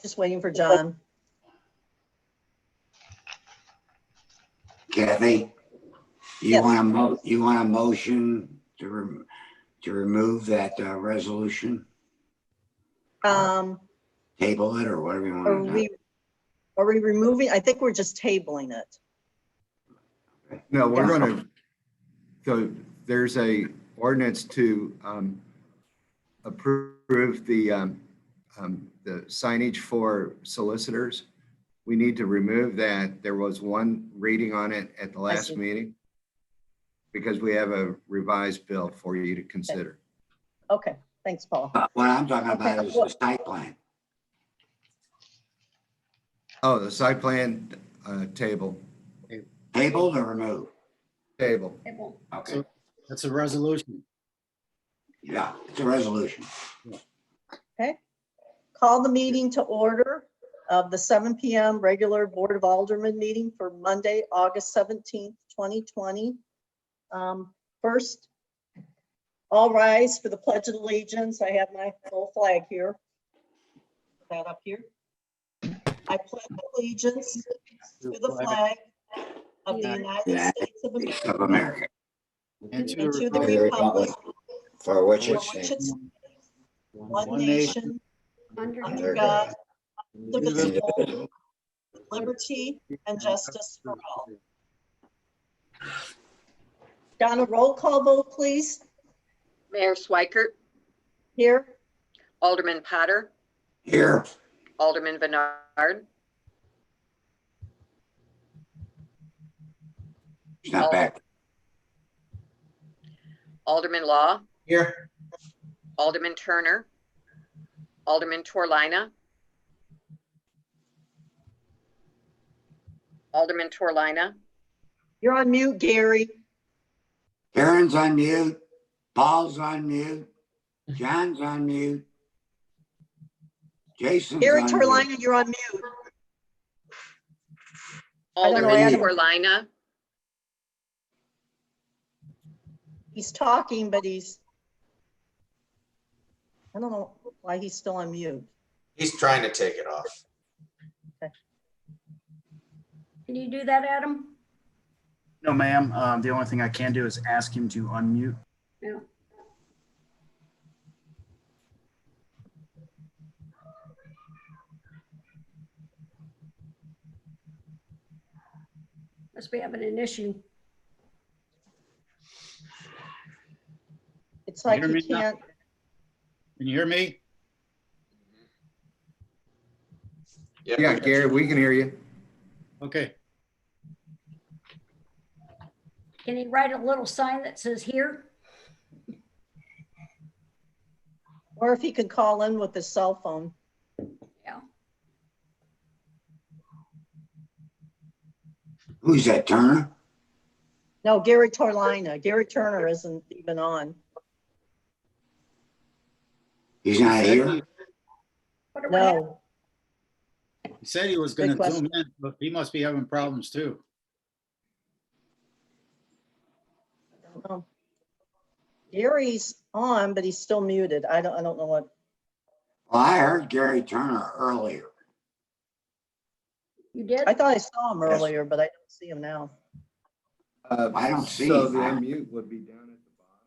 Just waiting for John. Kathy, you Yes. want a motion to remove that resolution? Table it or whatever you Are want to do. are we removing? I think we're just tabling it. No, we're Yeah. going to, so there's a ordinance to approve the signage for solicitors. We need to remove that. There was one reading on it at the last see. meeting because we have a revised bill for you to consider. Okay, thanks, Paul. What I'm talking Okay, about is the site plan. Oh, the site plan table. Tabled or removed? Table. Okay, So that's a resolution. yeah, it's a resolution. Call the meeting to order of the 7 p.m. regular Board of Alderman meeting for Monday, August 17th, 2020. First, all rise for the Pledge of Allegiance. I have my little flag here. Put that up here. I pledge allegiance to the flag of the United States of Of America. And and to the And the republic for which for it which stands, it's one one nation, under under God, indivisible, indivisible, with liberty and justice for all. Donna, roll call vote, please. Mayor Swikert, Here. Alderman Potter, Here, Alderman Bernard, he's not back. Alderman Law, Here. Alderman Turner, Alderman Torlina, Alderman Torlina, You're on mute, Gary. Karen's on mute, Paul's on mute, John's on mute. Jason's Gary on mute. Torlina, you're on mute. don't know, Alderman Adam. Torlina, He's talking, but I don't know why he's still on mute. He's trying to take it off. Can you do that, Adam? No, ma'am. The only thing I can do is ask him to unmute. No. Must be having an issue. It's like Hear he me now? can't. Can you hear me? Yeah, Gary, we can hear you. Okay. Can he write a little sign that says here? Or if he could call in with his cell phone. Yeah. Who's that, Turner? No, Gary Torlina. Gary Turner isn't even on. He's not here? What do I have? No. He said he was going Good to zoom question. in, but he must be having problems too. No. Gary's on, but he's still muted. I don't know what. Well, I heard Gary Turner earlier. You did? I thought I saw him Yes. earlier, but I don't see him now. I don't see So him. the unmute would be down at the bottom.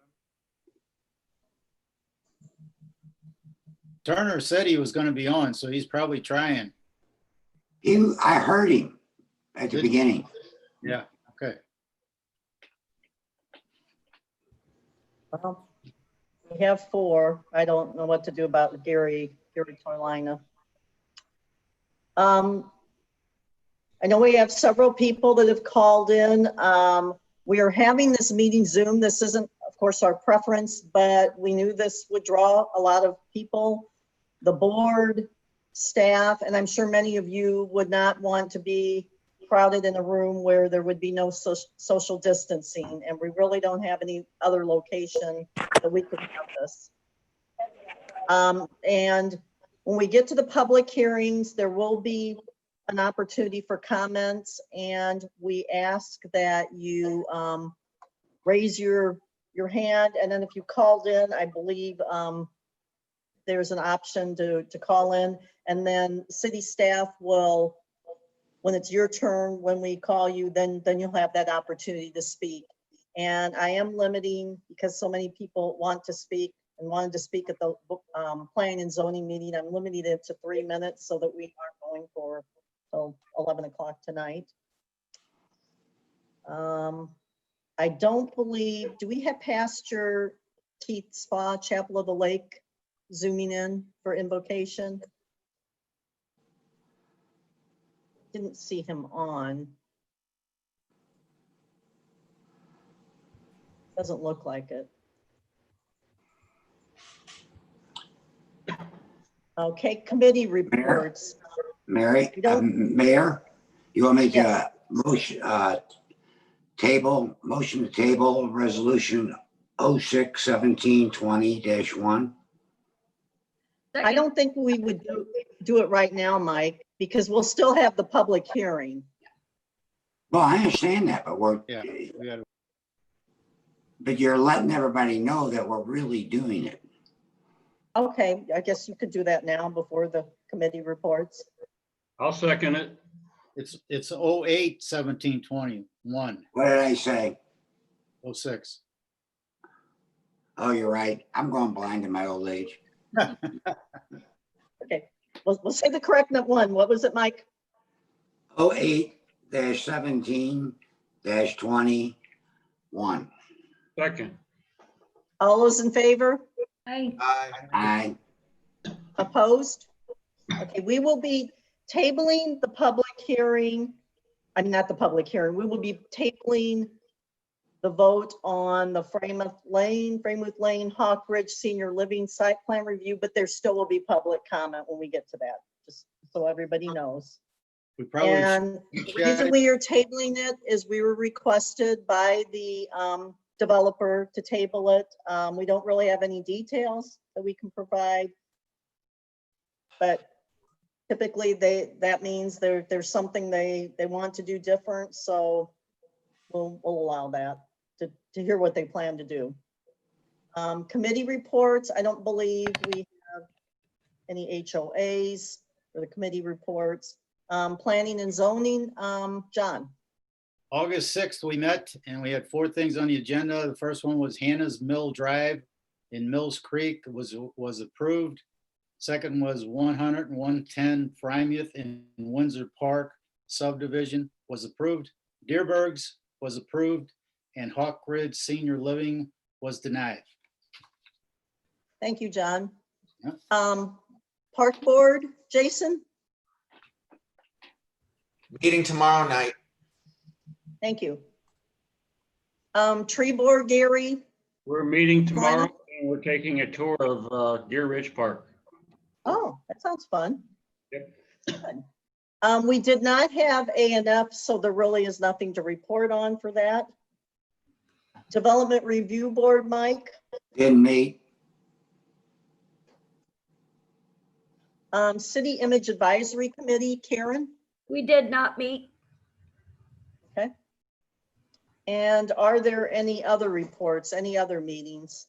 Turner said he was going to be on, so he's probably trying. I heard him at the Did- beginning. Yeah. Okay. Well, we have 4. I don't know what to do about Gary Torlina. I know we have several people that have called in. We are having this meeting Zoom. This isn't, of course, our preference, but we knew this would draw a lot of people, the board, staff, and I'm sure many of you would not want to be crowded in a room where there would be no social distancing, and we really don't have any other location that we could have this. And when we get to the public hearings, there will be an opportunity for comments, and we ask that you raise your hand, and then if you called in, I believe there's an option to call in. And then city staff will, when it's your turn, when we call you, then you'll have that opportunity to speak. And I am limiting, because so many people want to speak and wanted to speak at the planning and zoning meeting, I'm limiting it to 3 minutes so that we aren't going for till 11 o'clock tonight. I don't believe, do we have Pastor Keith Spa, Chapel of the Lake, zooming in for invocation? Didn't see him on. Doesn't look like it. Okay, committee reports. Mary, We don't- Mayor, you want to make Yes. a motion to table resolution 06-1720-1? I don't think we would do it right now, Mike, because we'll still have the public hearing. Well, I understand that, but Yeah, we gotta, but you're letting everybody know that we're really doing it. Okay, I guess you could do that now before the committee reports. I'll second it. it's 08-17-21, What did I say? 06. Oh, you're right. I'm going blind in my old age. Okay, we'll say the correct one. What was it, Mike? 08-17-21. Second. All those in favor? I, Aye. Opposed? Okay, we will be tabling the public hearing. I mean, not the public hearing. We will be tabling the vote on the Framuth Lane, Hawk Ridge Senior Living Site Plan Review, but there still will be public comment when we get to that, just so everybody knows. We probably, And the reason we are tabling it is we were requested by the developer to table it. We don't really have any details that we can provide. But typically that means there's something they want to do different, so we'll allow that to hear what they plan to do. Committee reports, I don't believe we have any HOAs for the committee reports. Planning and zoning, John. August 6th, we met and we had 4 things on the agenda. The first one was Hannah's Mill Drive in Mills Creek was approved. Second was 100 and 110 Frymouth in Windsor Park subdivision was approved. Deerberg's was approved, and Hawk Ridge Senior Living was denied. Thank you, John. Yep. Park Board, Jason, Meeting tomorrow night. thank you. Tree Board, Gary, We're meeting tomorrow and we're taking a tour of Deer Ridge Park. oh, that sounds fun. Yep. Good. We did not have A&F, so there really is nothing to report on for that. Development Review Board, Mike. Didn't meet. City Image Advisory Committee, Karen. we did not meet. And are there any other reports, any other meetings?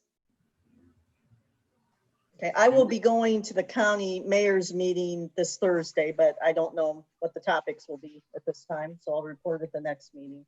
Okay, I will be going to the county mayor's meeting this Thursday, but I don't know what the topics will be at this time, so I'll report at the next meeting.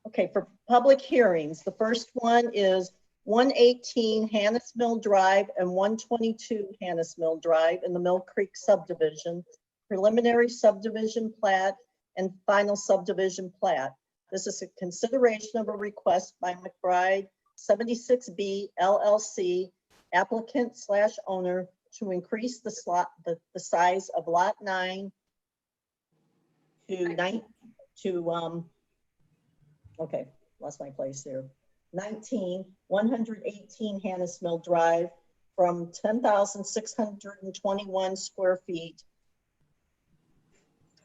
Okay, for public hearings, the first one is 118 Hannis Mill Drive and 122 Hannis Mill Drive in the Mill Creek subdivision, preliminary subdivision plat and final subdivision plat. This is a consideration of a request by McBride 76B LLC, applicant / owner, to increase the size of lot 9 to okay, lost my place there. 118 Hannis Mill Drive from 10,621 square feet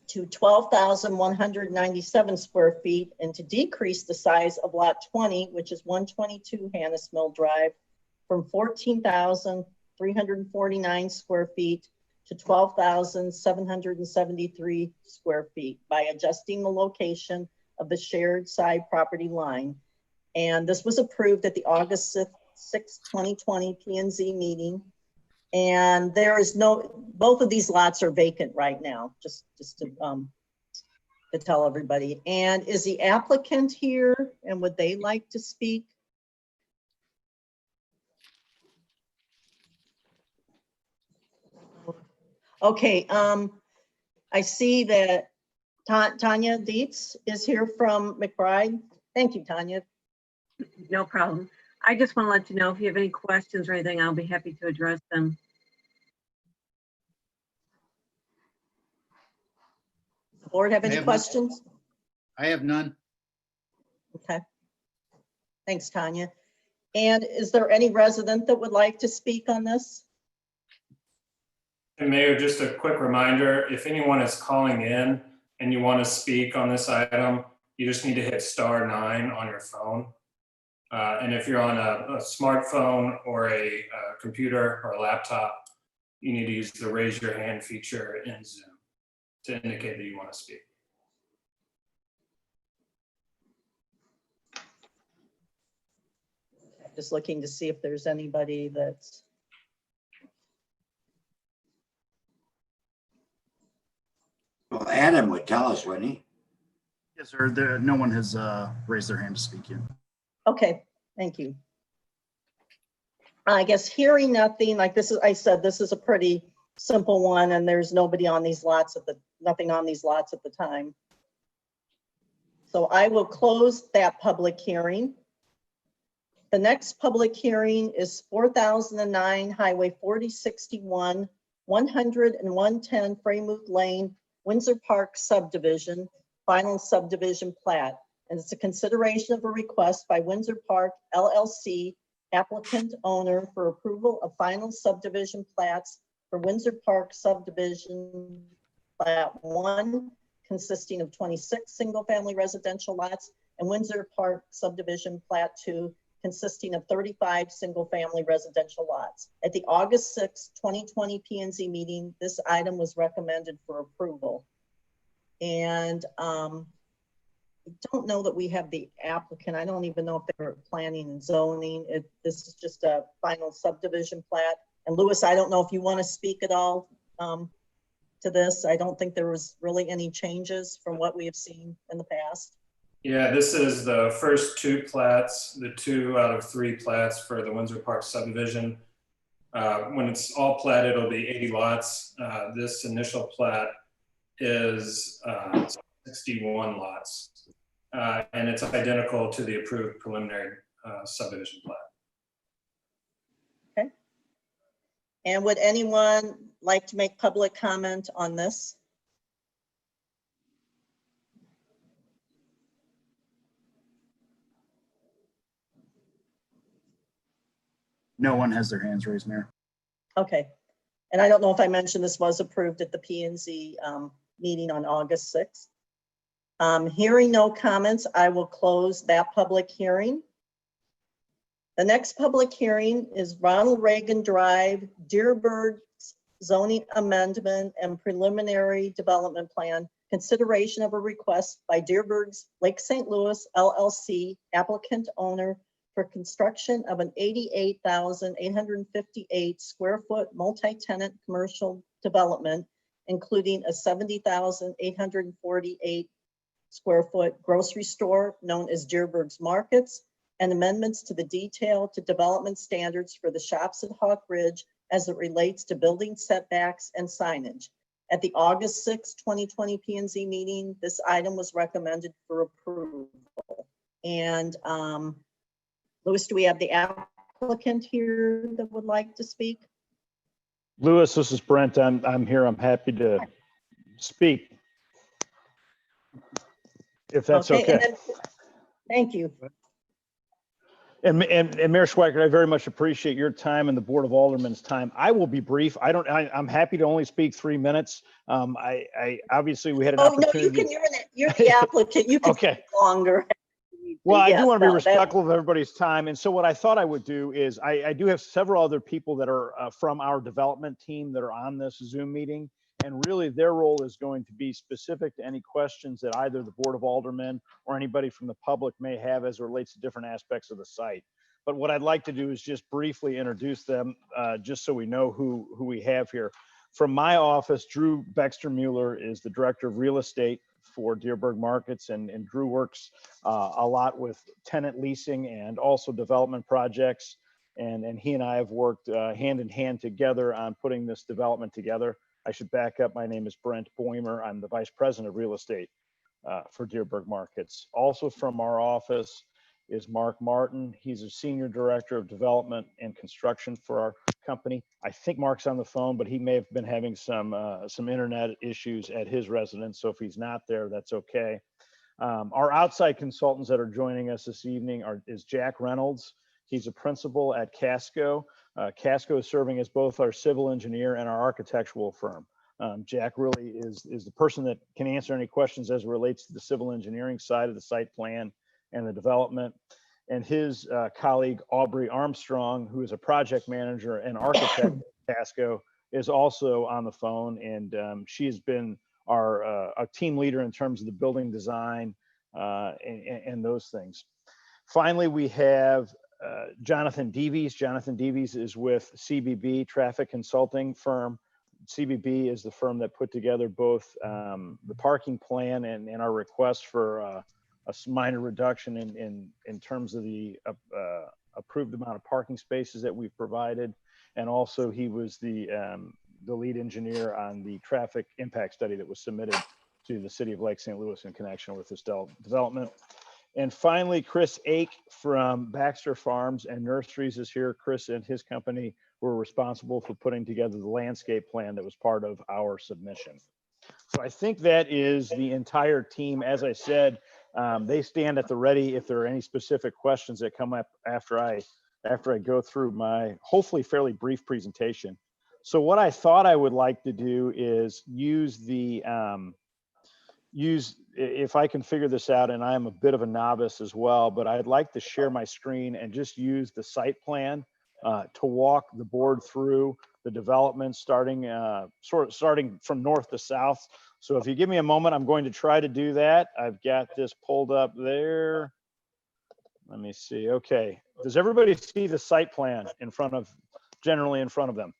to 12,197 square feet, and to decrease the size of lot 20, which is 122 Hannis Mill Drive, from 14,349 square feet to 12,773 square feet by adjusting the location of the shared side property line. And this was approved at the August 6, 2020 P&Z meeting. And there is no, both of these lots are vacant right now, just to tell everybody. And is the applicant here and would they like to speak? Okay, I see that Tanya Dietz is here from McBride. Thank you, Tanya. No problem. I just want to let you know if you have any questions or anything, I'll be happy to address them. Board have any I have none. questions? I have none. Okay. Thanks, Tanya. And is there any resident that would like to speak on this? And Mayor, just a quick reminder, if anyone is calling in and you want to speak on this item, you just need to hit *9 on your phone. And if you're on a smartphone or a computer or a laptop, you need to use the raise your hand feature in Zoom to indicate that you want to speak. Just looking to see if there's anybody that's. Well, Adam would tell us, wouldn't he? Yes, sir. No one has raised their hand to speak yet. Okay, thank you. I guess hearing nothing, like this is, I said, this is a pretty simple one and there's nobody on these lots nothing on these lots at the time. So I will close that public hearing. The next public hearing is 4009 Highway 4061, 100 and 110 Fremont Lane, Windsor Park subdivision, final subdivision plat. And it's a consideration of a request by Windsor Park LLC, applicant owner, for approval of final subdivision plats for Windsor Park subdivision plat 1, consisting of 26 single-family residential lots, and Windsor Park subdivision plat 2, consisting of 35 single-family residential lots. At the August 6, 2020 P&Z meeting, this item was recommended for approval. And I don't know that we have the applicant. I don't even know if they're planning and zoning. This is just a final subdivision plat. And Louis, I don't know if you want to speak at all to this. I don't think there was really any changes from what we have seen in the past. Yeah, this is the first 2 plats, the 2 out of 3 plats for the Windsor Park subdivision. When it's all platted, it'll be 80 lots. This initial plat is 61 lots. And it's identical to the approved preliminary subdivision plat. Okay. And would anyone like to make public comment on this? No one has their hands raised, Mayor. Okay. And I don't know if I mentioned this was approved at the P&Z meeting on August 6th. Hearing no comments, I will close that public hearing. The next public hearing is Ronald Reagan Drive, Deerberg zoning amendment and preliminary development plan, consideration of a request by Deerberg's Lake St. Louis LLC, applicant owner, for construction of an 88,858 square foot multi-tenant commercial development, including a 70,848 square foot grocery store known as Deerberg's Markets, and amendments to the detail to development standards for the shops at Hawk Ridge as it relates to building setbacks and signage. At the August 6, 2020 P&Z meeting, this item was recommended for approval. And Louis, do we have the applicant here that would like to speak? Louis, this is Brent. I'm here. I'm happy to speak, if that's okay. And then, thank you. And Mayor Schweikert, I very much appreciate your time and the Board of Aldermen's time. I will be brief. I'm happy to only speak 3 minutes. I obviously we had an opportunity. No, you're the applicant. You can okay. speak longer. Well, I do want to be respectful of everybody's time. And so what I thought I would do is I do have several other people that are from our development team that are on this Zoom meeting. And really their role is going to be specific to any questions that either the Board of Aldermen or anybody from the public may have as it relates to different aspects of the site. But what I'd like to do is just briefly introduce them, just so we know who we have here. From my office, Drew Baxter Mueller is the Director of Real Estate for Dearborn Markets, and Drew works a lot with tenant leasing and also development projects. And he and I have worked hand in hand together on putting this development together. I should back up. My name is Brent Boimer. I'm the Vice President of Real Estate for Dearborn Markets. Also from our office is Mark Martin. He's a Senior Director of Development and Construction for our company. I think Mark's on the phone, but he may have been having some internet issues at his residence. So if he's not there, that's okay. Our outside consultants that are joining us this evening is Jack Reynolds. He's a principal at Casco. Casco is serving as both our civil engineer and our architectural firm. Jack really is the person that can answer any questions as it relates to the civil engineering side of the site plan and the development. And his colleague, Aubrey Armstrong, who is a project manager and architect at Casco, is also on the phone. And she's been our team leader in terms of the building design and those things. Finally, we have Jonathan Deavies. Jonathan Deavies is with CBB, traffic consulting firm. CBB is the firm that put together both the parking plan and our request for a minor reduction in terms of the approved amount of parking spaces that we've provided. And also he was the lead engineer on the traffic impact study that was submitted to the city of Lake St. Louis in connection with this development. And finally, Chris Ake from Baxter Farms and Nurseries is here. Chris and his company were responsible for putting together the landscape plan that was part of our submission. So I think that is the entire team. As I said, they stand at the ready if there are any specific questions that come up after I go through my hopefully fairly brief presentation. So what I thought I would like to do is use if I can figure this out, and I am a bit of a novice as well, but I'd like to share my screen and just use the site plan to walk the board through the development starting from north to south. So if you give me a moment, I'm going to try to do that. I've got this pulled up there. Let me see. Okay. Does everybody see the site plan generally in front of them?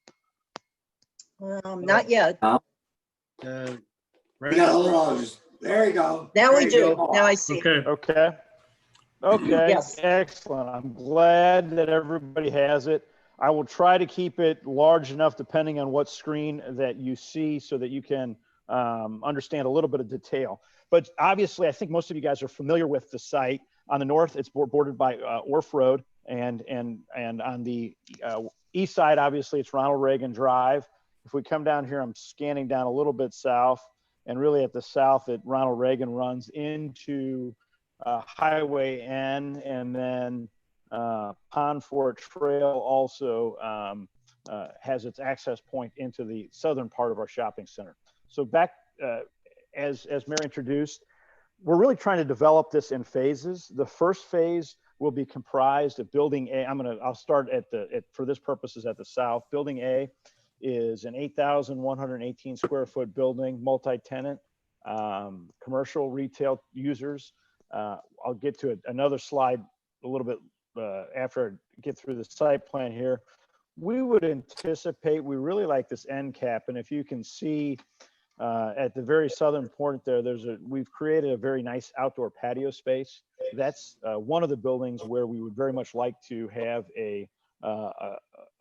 Not yet. There you go. Now we do. Now I see. Okay. Okay, Yes. excellent. I'm glad that everybody has it. I will try to keep it large enough depending on what screen that you see so that you can understand a little bit of detail. But obviously, I think most of you guys are familiar with the site. On the north, it's bordered by Orf Road, and on the east side, obviously, it's Ronald Reagan Drive. If we come down here, I'm scanning down a little bit south, and really at the south, Ronald Reagan runs into Highway N, and then Pond Fort Trail also has its access point into the southern part of our shopping center. So back, as Mary introduced, we're really trying to develop this in phases. The first phase will be comprised of Building A. I'll start for this purposes at the south. Building A is an 8,118 square foot building, multi-tenant, commercial retail users. I'll get to another slide a little bit after I get through the site plan here. We would anticipate, we really like this end cap, and if you can see at the very southern point there, we've created a very nice outdoor patio space. That's one of the buildings where we would very much like to have a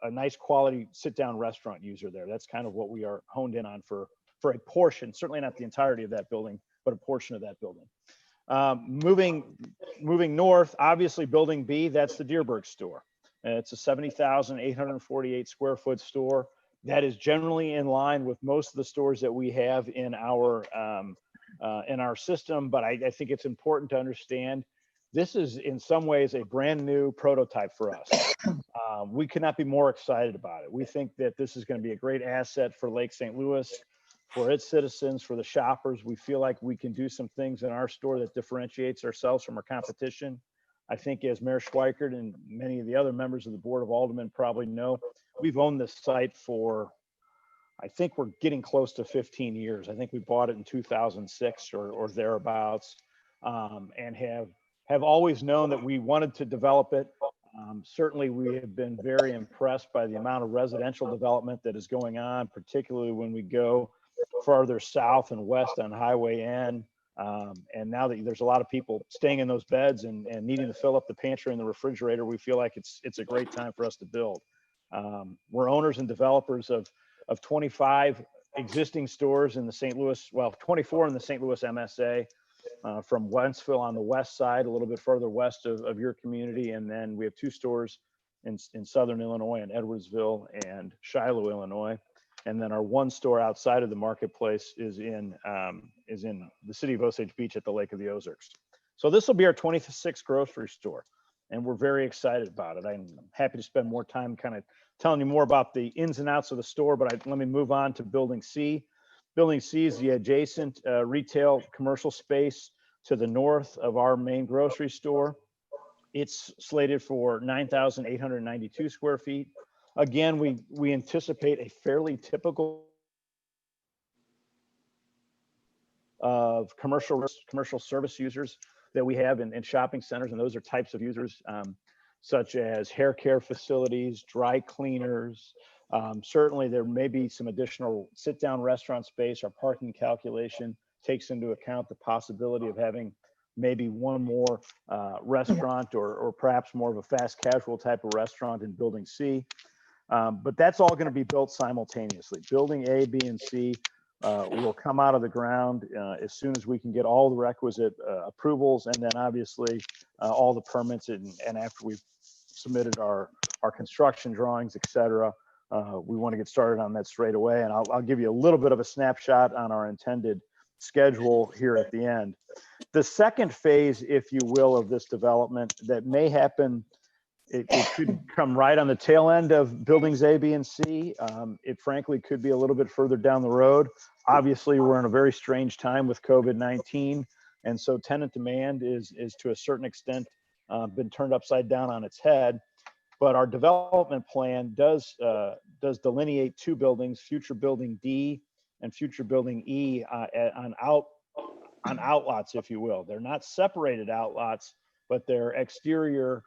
nice quality sit-down restaurant user there. That's kind of what we are honed in on for a portion, certainly not the entirety of that building, but a portion of that building. Moving north, obviously Building B, that's the Dearborn store. It's a 70,848 square foot store. That is generally in line with most of the stores that we have in our system, but I think it's important to understand this is in some ways a brand new prototype for us. We could not be more excited about it. We think that this is going to be a great asset for Lake St. Louis, for its citizens, for the shoppers. We feel like we can do some things in our store that differentiates ourselves from our competition. I think as Mayor Schweikert and many of the other members of the Board of Aldermen probably know, we've owned this site for, I think we're getting close to 15 years. I think we bought it in 2006 or thereabouts, and have always known that we wanted to develop it. Certainly, we have been very impressed by the amount of residential development that is going on, particularly when we go farther south and west on Highway N. And now that there's a lot of people staying in those beds and needing to fill up the pantry and the refrigerator, we feel like it's a great time for us to build. We're owners and developers of 25 existing stores in the St. Louis, well, 24 in the St. Louis MSA. From Wentzville on the west side, a little bit further west of your community. And then we have 2 stores in Southern Illinois, in Edwardsville and Shiloh, Illinois. And then our 1 store outside of the marketplace is in the city of Osage Beach at the Lake of the Ozarks. So this will be our 26th grocery store, and we're very excited about it. I'm happy to spend more time kind of telling you more about the ins and outs of the store, but let me move on to Building C. Building C is the adjacent retail commercial space to the north of our main grocery store. It's slated for 9,892 square feet. Again, we anticipate a fairly typical of commercial service users that we have in shopping centers, and those are types of users such as hair care facilities, dry cleaners. Certainly, there may be some additional sit-down restaurant space. Our parking calculation takes into account the possibility of having maybe one more restaurant or perhaps more of a fast casual type of restaurant in Building C. But that's all going to be built simultaneously. Building A, B, and C will come out of the ground as soon as we can get all the requisite approvals, and then obviously all the permits, and after we've submitted our construction drawings, et cetera. We want to get started on that straight away. And I'll give you a little bit of a snapshot on our intended schedule here at the end. The second phase, if you will, of this development that may happen, it could come right on the tail end of buildings A, B, and C. It frankly could be a little bit further down the road. Obviously, we're in a very strange time with COVID-19. And so tenant demand is to a certain extent been turned upside down on its head. But our development plan does delineate 2 buildings, future building D and future building E, on outlots, if you will. They're not separated outlots, but they're exterior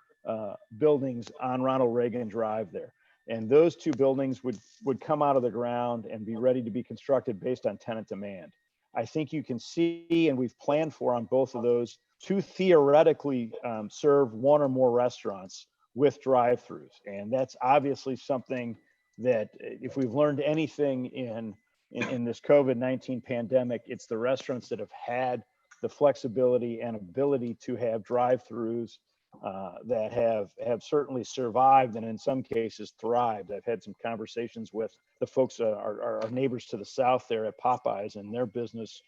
buildings on Ronald Reagan Drive there. And those 2 buildings would come out of the ground and be ready to be constructed based on tenant demand. I think you can see, and we've planned for on both of those, to theoretically serve 1 or more restaurants with drive-throughs. And that's obviously something that if we've learned anything in this COVID-19 pandemic, it's the restaurants that have had the flexibility and ability to have drive-throughs that have certainly survived and in some cases thrived. I've had some conversations with the folks, our neighbors to the south there at Popeyes, and their business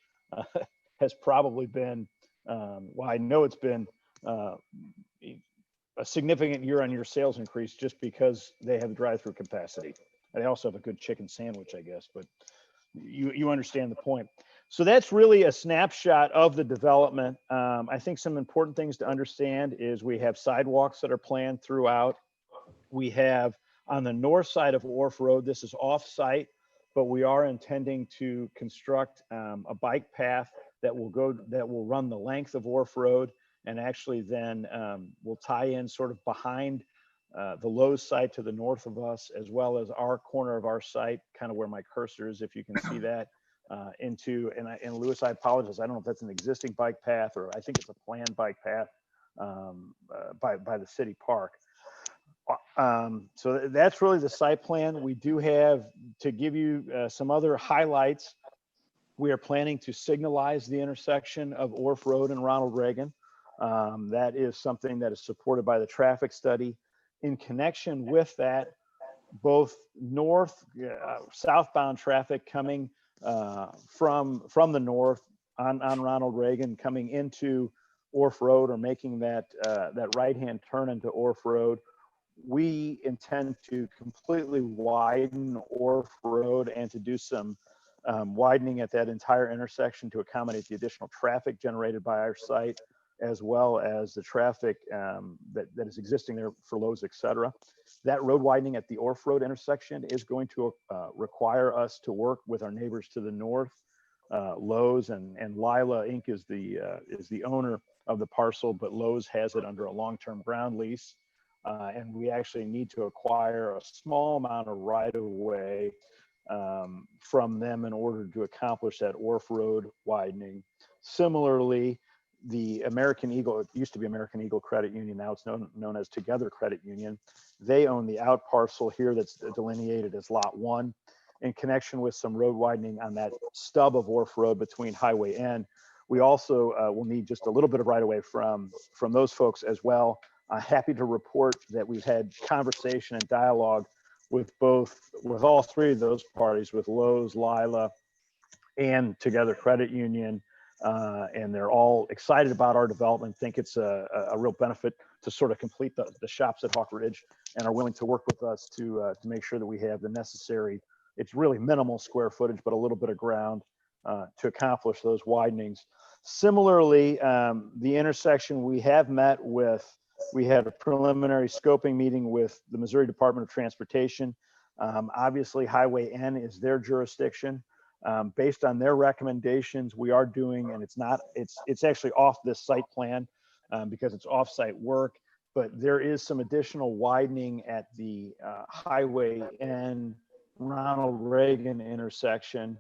has probably been, well, I know it's been a significant year-on-year sales increase just because they have the drive-through capacity. They also have a good chicken sandwich, I guess, but you understand the point. So that's really a snapshot of the development. I think some important things to understand is we have sidewalks that are planned throughout. We have on the north side of Orf Road, this is off-site, but we are intending to construct a bike path that will run the length of Orf Road, and actually then we'll tie in sort of behind the Lowe's site to the north of us, as well as our corner of our site, kind of where my cursor is, if you can see that, into, and Lewis, I apologize, I don't know if that's an existing bike path or I think it's a planned bike path by the city park. So that's really the site plan. We do have, to give you some other highlights, we are planning to signalize the intersection of Orf Road and Ronald Reagan. That is something that is supported by the traffic study. In connection with that, both southbound traffic coming from the north on Ronald Reagan coming into Orf Road or making that right-hand turn into Orf Road, we intend to completely widen Orf Road and to do some widening at that entire intersection to accommodate the additional traffic generated by our site, as well as the traffic that is existing there for Lowe's, et cetera. That road widening at the Orf Road intersection is going to require us to work with our neighbors to the north, Lowe's, and Lila Inc. is the owner of the parcel, but Lowe's has it under a long-term ground lease. And we actually need to acquire a small amount of right-of-way from them in order to accomplish that Orf Road widening. Similarly, the American Eagle, it used to be American Eagle Credit Union, now it's known as Together Credit Union. They own the out parcel here that's delineated as Lot 1 in connection with some road widening on that stub of Orf Road between Highway N. We also will need just a little bit of right-of-way from those folks as well. Happy to report that we've had conversation and dialogue with all three of those parties, with Lowe's, Lila, and Together Credit Union. And they're all excited about our development, think it's a real benefit to sort of complete the shops at Hawk Ridge, and are willing to work with us to make sure that we have the necessary, it's really minimal square footage, but a little bit of ground to accomplish those widenings. Similarly, the intersection we had a preliminary scoping meeting with the Missouri Department of Transportation. Obviously, Highway N is their jurisdiction. Based on their recommendations, we are doing, and it's actually off this site plan because it's off-site work, but there is some additional widening at the Highway N Ronald Reagan intersection,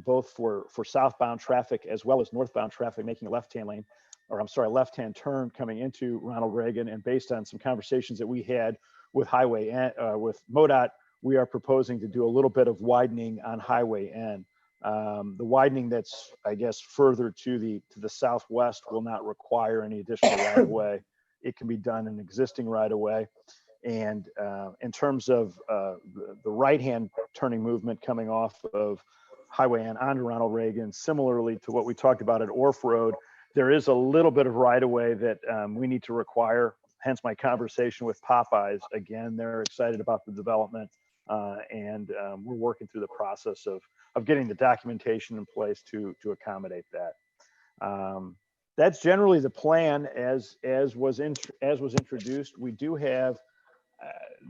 both for southbound traffic as well as northbound traffic making a left-hand turn coming into Ronald Reagan. And based on some conversations that we had with with MoDOT, we are proposing to do a little bit of widening on Highway N. The widening that's, I guess, further to the southwest will not require any additional right-of-way. It can be done in existing right-of-way. And in terms of the right-hand turning movement coming off of Highway N onto Ronald Reagan, similarly to what we talked about at Orf Road, there is a little bit of right-of-way that we need to require, hence my conversation with Popeyes. Again, they're excited about the development, and we're working through the process of getting the documentation in place to accommodate that. That's generally the plan as was introduced. We do have,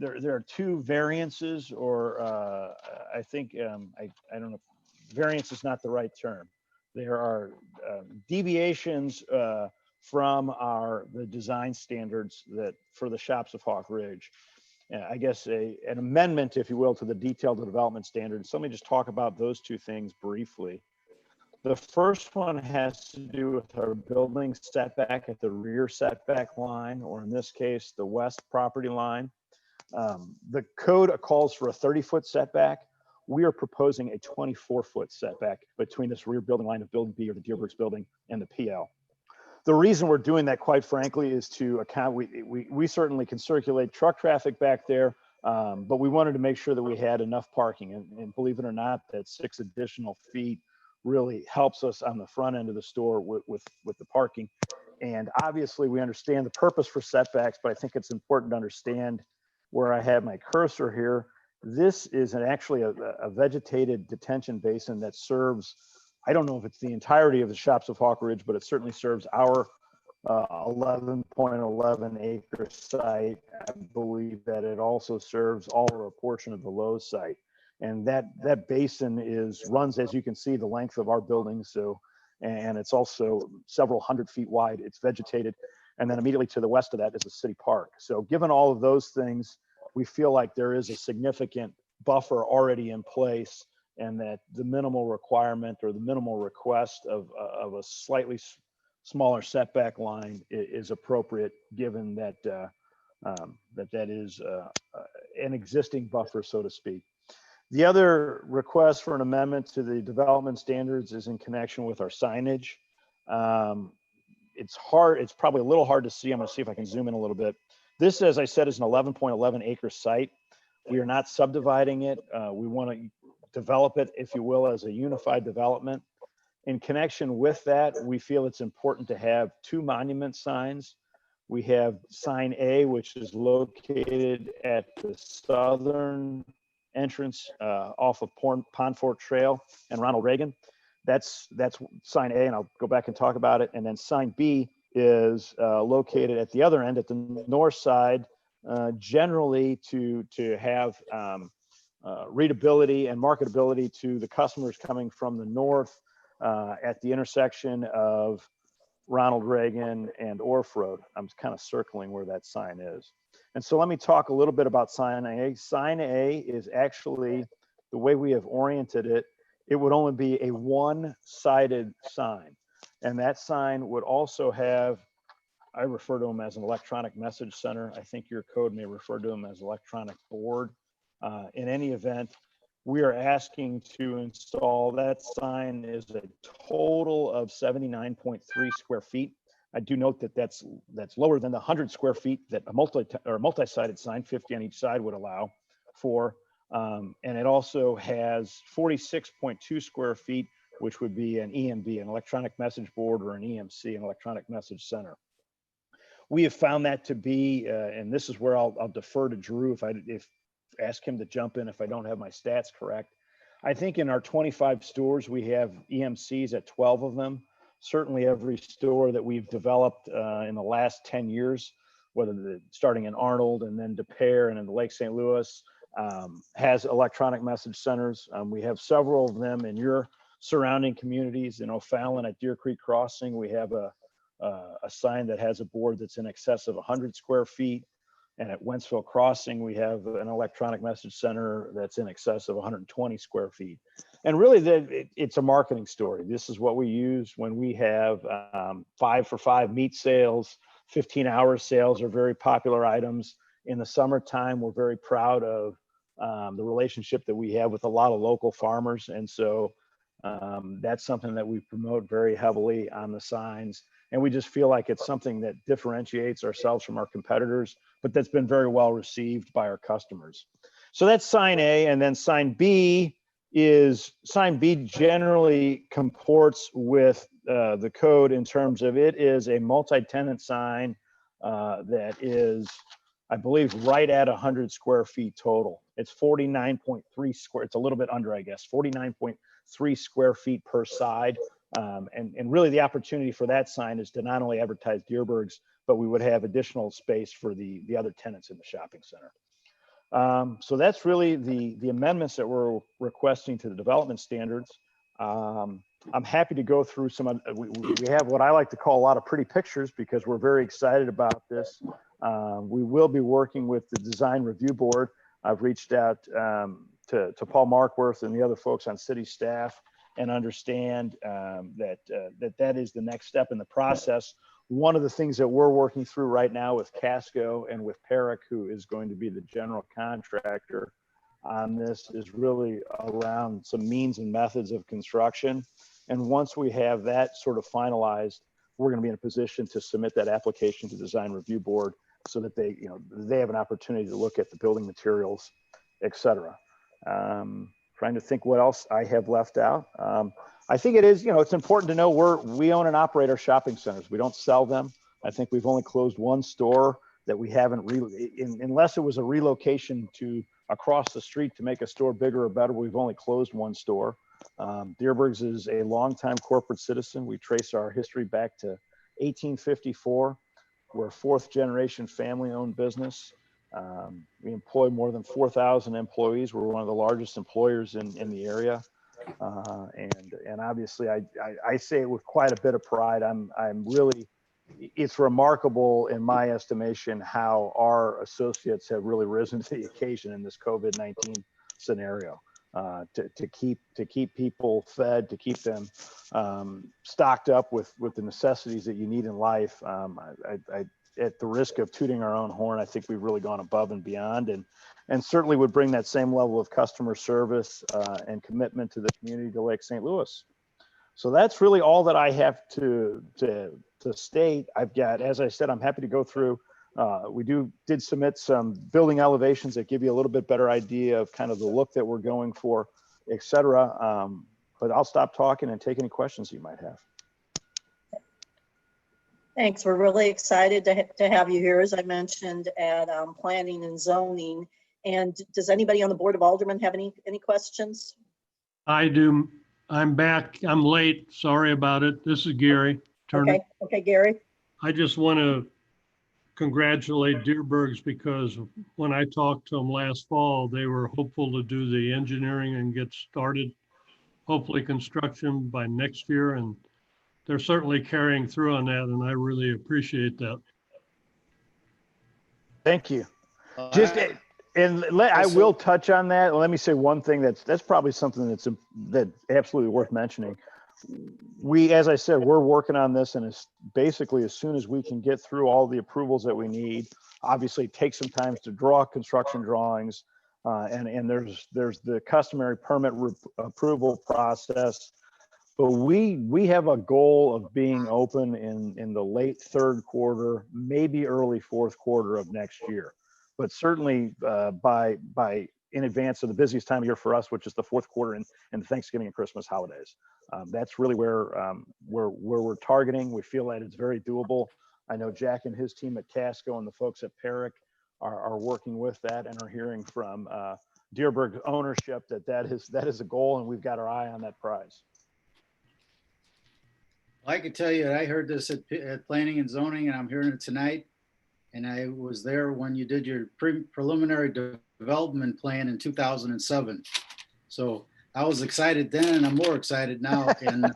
there are two variances, or I think, I don't know, variance is not the right term. There are deviations from the design standards that for the shops of Hawk Ridge. I guess an amendment, if you will, to the detailed development standards. So let me just talk about those two things briefly. The first one has to do with our building setback at the rear setback line, or in this case, the west property line. The code calls for a 30-foot setback. We are proposing a 24-foot setback between this rear building line of Building B, or the Deerbergs building, and the PL. The reason we're doing that, quite frankly, is to account, we certainly can circulate truck traffic back there, but we wanted to make sure that we had enough parking. And believe it or not, that 6 additional feet really helps us on the front end of the store with the parking. And obviously, we understand the purpose for setbacks, but I think it's important to understand where I have my cursor here. This is actually a vegetated detention basin that serves, I don't know if it's the entirety of the shops of Hawk Ridge, but it certainly serves our 11.11 acre site. I believe that it also serves all or a portion of the Lowe's site. And that basin runs, as you can see, the length of our building. So, and it's also several hundred feet wide. It's vegetated. And then immediately to the west of that is a city park. So given all of those things, we feel like there is a significant buffer already in place, and that the minimal requirement or the minimal request of a slightly smaller setback line is appropriate, given that that is an existing buffer, so to speak. The other request for an amendment to the development standards is in connection with our signage. It's probably a little hard to see. I'm going to see if I can zoom in a little bit. This, as I said, is an 11.11 acre site. We are not subdividing it. We want to develop it, if you will, as a unified development. In connection with that, we feel it's important to have 2 monument signs. We have sign A, which is located at the southern entrance off of Pond Fork Trail and Ronald Reagan. That's sign A, and I'll go back and talk about it. And then sign B is located at the other end, at the north side, generally to have readability and marketability to the customers coming from the north at the intersection of Ronald Reagan and Orf Road. I'm kind of circling where that sign is. And so let me talk a little bit about sign A. Sign A is actually, the way we have oriented it, it would only be a one-sided sign. And that sign would also have, I refer to them as an electronic message center. I think your code may refer to them as electronic board. In any event, we are asking to install, that sign is a total of 79.3 square feet. I do note that that's lower than the 100 square feet that a multi-sided sign, 50 on each side, would allow for. And it also has 46.2 square feet, which would be an EMB, an electronic message board, or an EMC, an electronic message center. We have found that to be, and this is where I'll defer to Drew if ask him to jump in if I don't have my stats correct. I think in our 25 stores, we have EMCs at 12 of them. Certainly every store that we've developed in the last 10 years, whether starting in Arnold and then De Pere and in the Lake St. Louis, has electronic message centers. We have several of them in your surrounding communities. In O'Fallon at Deer Creek Crossing, we have a sign that has a board that's in excess of 100 square feet. And at Wentzville Crossing, we have an electronic message center that's in excess of 120 square feet. And really, it's a marketing story. This is what we use when we have 5 for $5 meat sales. 15-hour sales are very popular items. In the summertime, we're very proud of the relationship that we have with a lot of local farmers. And so that's something that we promote very heavily on the signs. And we just feel like it's something that differentiates ourselves from our competitors, but that's been very well received by our customers. So that's sign A. And then sign B generally comports with the code in terms of it is a multi-tenant sign that is, I believe, right at 100 square feet total. It's 49.3 square. It's a little bit under, I guess, 49.3 square feet per side. And really the opportunity for that sign is to not only advertise Dierberg's, but we would have additional space for the other tenants in the shopping center. So that's really the amendments that we're requesting to the development standards. I'm happy to go through some, we have what I like to call a lot of pretty pictures because we're very excited about this. We will be working with the design review board. I've reached out to Paul Markworth and the other folks on city staff and understand that is the next step in the process. One of the things that we're working through right now with Casco and with Perrick, who is going to be the general contractor on this, is really around some means and methods of construction. And once we have that sort of finalized, we're going to be in a position to submit that application to the design review board so that they have an opportunity to look at the building materials, et cetera. Trying to think what else I have left out. I think it is, it's important to know we own and operate our shopping centers. We don't sell them. I think we've only closed one store that we haven't unless it was a relocation to across the street to make a store bigger or better. We've only closed one store. Dierberg's is a longtime corporate citizen. We trace our history back to 1854. We're a 4th generation family owned business. We employ more than 4,000 employees. We're one of the largest employers in the area. And obviously I say it with quite a bit of pride. It's remarkable in my estimation how our associates have really risen to the occasion in this COVID-19 scenario, to keep people fed, to keep them stocked up with the necessities that you need in life. At the risk of tooting our own horn, I think we've really gone above and beyond, and certainly would bring that same level of customer service and commitment to the community to Lake St. Louis. So that's really all that I have to state. I've got, as I said, I'm happy to go through. We did submit some building elevations that give you a little bit better idea of kind of the look that we're going for, et cetera. But I'll stop talking and take any questions you might have. Thanks. We're really excited to have you here, as I mentioned, at Planning and Zoning. And does anybody on the Board of Aldermen have any questions? I do. I'm back. I'm late. Sorry about it. This is Gary Turner. Okay, Gary. I just want to congratulate Dierberg's because when I talked to them last fall, they were hopeful to do the engineering and get started, hopefully construction by next year. And they're certainly carrying through on that, and I really appreciate that. Thank you. Just, I will touch on that. Let me say one thing that's probably something that's absolutely worth mentioning. As I said, we're working on this, and it's basically as soon as we can get through all the approvals that we need. Obviously, it takes some time to draw construction drawings, and there's the customary permit approval process. But we have a goal of being open in the late third quarter, maybe early fourth quarter of next year. But certainly by in advance of the busiest time of year for us, which is the fourth quarter and Thanksgiving and Christmas holidays. That's really where we're targeting. We feel that it's very doable. I know Jack and his team at Casco and the folks at Perrick are working with that and are hearing from Deerberg ownership that is a goal, and we've got our eye on that prize. I can tell you, I heard this at Planning and Zoning, and I'm hearing it tonight. And I was there when you did your preliminary development plan in 2007. So I was excited then, and I'm more excited now. And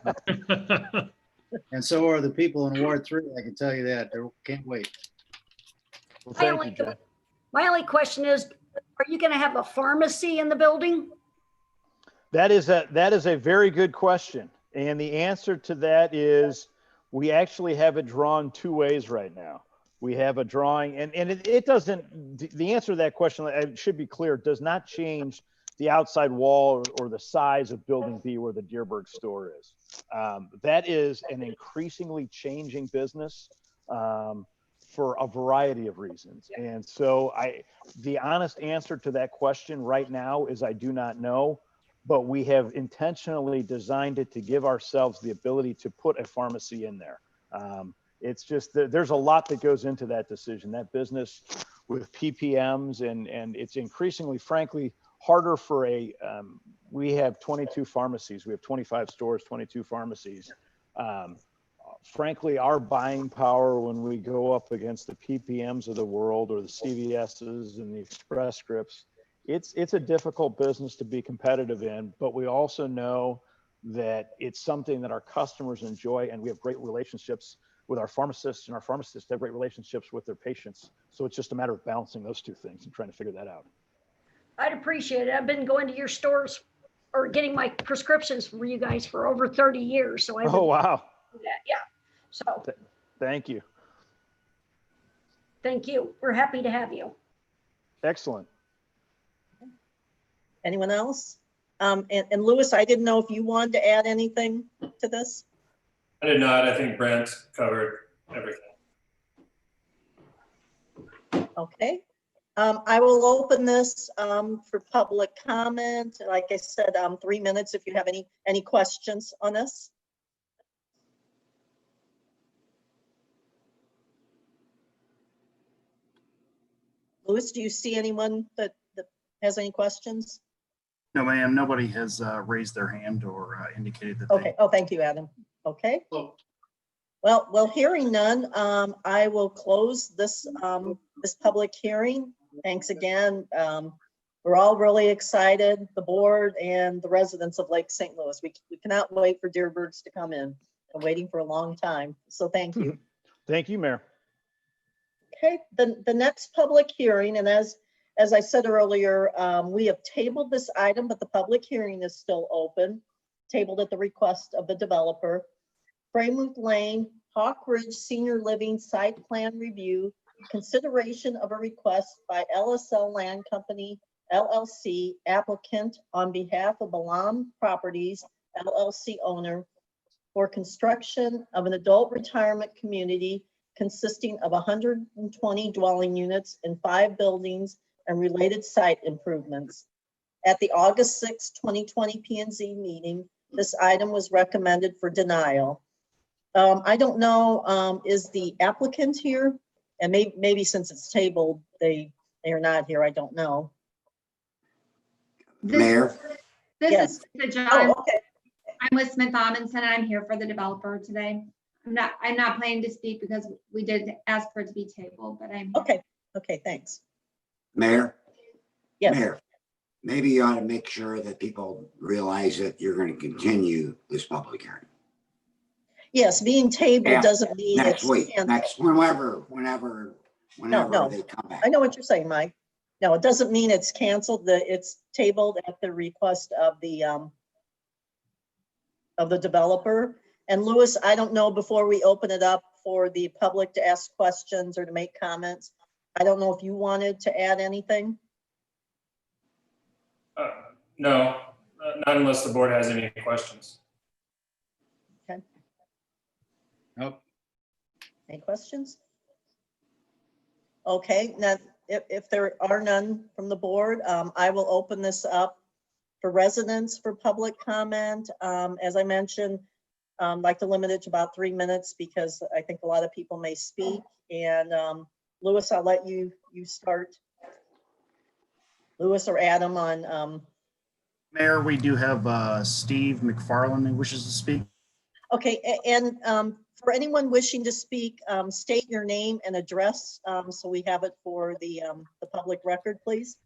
and so are the people in Ward 3. I can tell you that. They can't wait. Well, thank you, Jack. My only question is, are you going to have a pharmacy in the building? That is a very good question. And the answer to that is we actually have it drawn two ways right now. We have a drawing, and it doesn't, the answer to that question, it should be clear, does not change the outside wall or the size of building B where the Deerberg store is. That is an increasingly changing business for a variety of reasons. And so the honest answer to that question right now is I do not know. But we have intentionally designed it to give ourselves the ability to put a pharmacy in there. It's just there's a lot that goes into that decision. That business with PPMs and it's increasingly, frankly, harder for we have 22 pharmacies. We have 25 stores, 22 pharmacies. Frankly, our buying power when we go up against the PPMs of the world or the CVSs and the Express Scripts, it's a difficult business to be competitive in, but we also know that it's something that our customers enjoy, and we have great relationships with our pharmacists, and our pharmacists have great relationships with their patients. So it's just a matter of balancing those two things and trying to figure that out. I'd appreciate it. I've been going to your stores or getting my prescriptions from you guys for over 30 years. So Oh, wow. Yeah. So thank you. Thank you. We're happy to have you. Excellent. Anyone else? And Louis, I didn't know if you wanted to add anything to this. I did not. I think Brent covered everything. Okay. I will open this for public comment. Like I said, 3 minutes if you have any questions on this. Louis, do you see anyone that has any questions? No, ma'am. Nobody has raised their hand or indicated that. Okay. Oh, thank you, Adam. Okay. Well, hearing none, I will close this this public hearing. Thanks again. We're all really excited, the board and the residents of Lake St. Louis. We cannot wait for Deerbergs to come in. I'm waiting for a long time. So thank you. Thank you, Mayor. Okay, the next public hearing, and as I said earlier, we have tabled this item, but the public hearing is still open, tabled at the request of the developer. Framework Lane, Hawk Ridge Senior Living Site Plan Review, consideration of a request by LSL Land Company, LLC, applicant on behalf of Balam Properties, LLC owner, for construction of an adult retirement community consisting of 120 dwelling units in 5 buildings and related site improvements. At the August 6, 2020 P&Z meeting, this item was recommended for denial. I don't know, is the applicant here? And maybe since it's tabled, they are not here, I don't know. Mayor? This Yes. is Lisa John. Oh, okay. I'm with Smith Amundsen, and I'm here for the developer today. I'm not planning to speak because we did ask for it to be tabled, but I'm Okay. Okay, thanks. Mayor? Yes. Mayor, maybe you ought to make sure that people realize that you're going to continue this public hearing. Yes, being tabled Yeah, doesn't mean next it's week, canceled. whenever No. they come back. I know what you're saying, Mike. No, it doesn't mean it's canceled. It's tabled at the request of the developer. And Louis, I don't know, before we open it up for the public to ask questions or to make comments, I don't know if you wanted to add anything? No, not unless the board has any questions. Okay. Nope. Any questions? Okay, now, if there are none from the board, I will open this up for residents for public comment. As I mentioned, like to limit it to about 3 minutes because I think a lot of people may speak. And Louis, I'll let you start. Louis or Adam on. Mayor, we do have Steve McFarland who wishes to speak. Okay, and for anyone wishing to speak, state your name and address so we have it for the public record, please.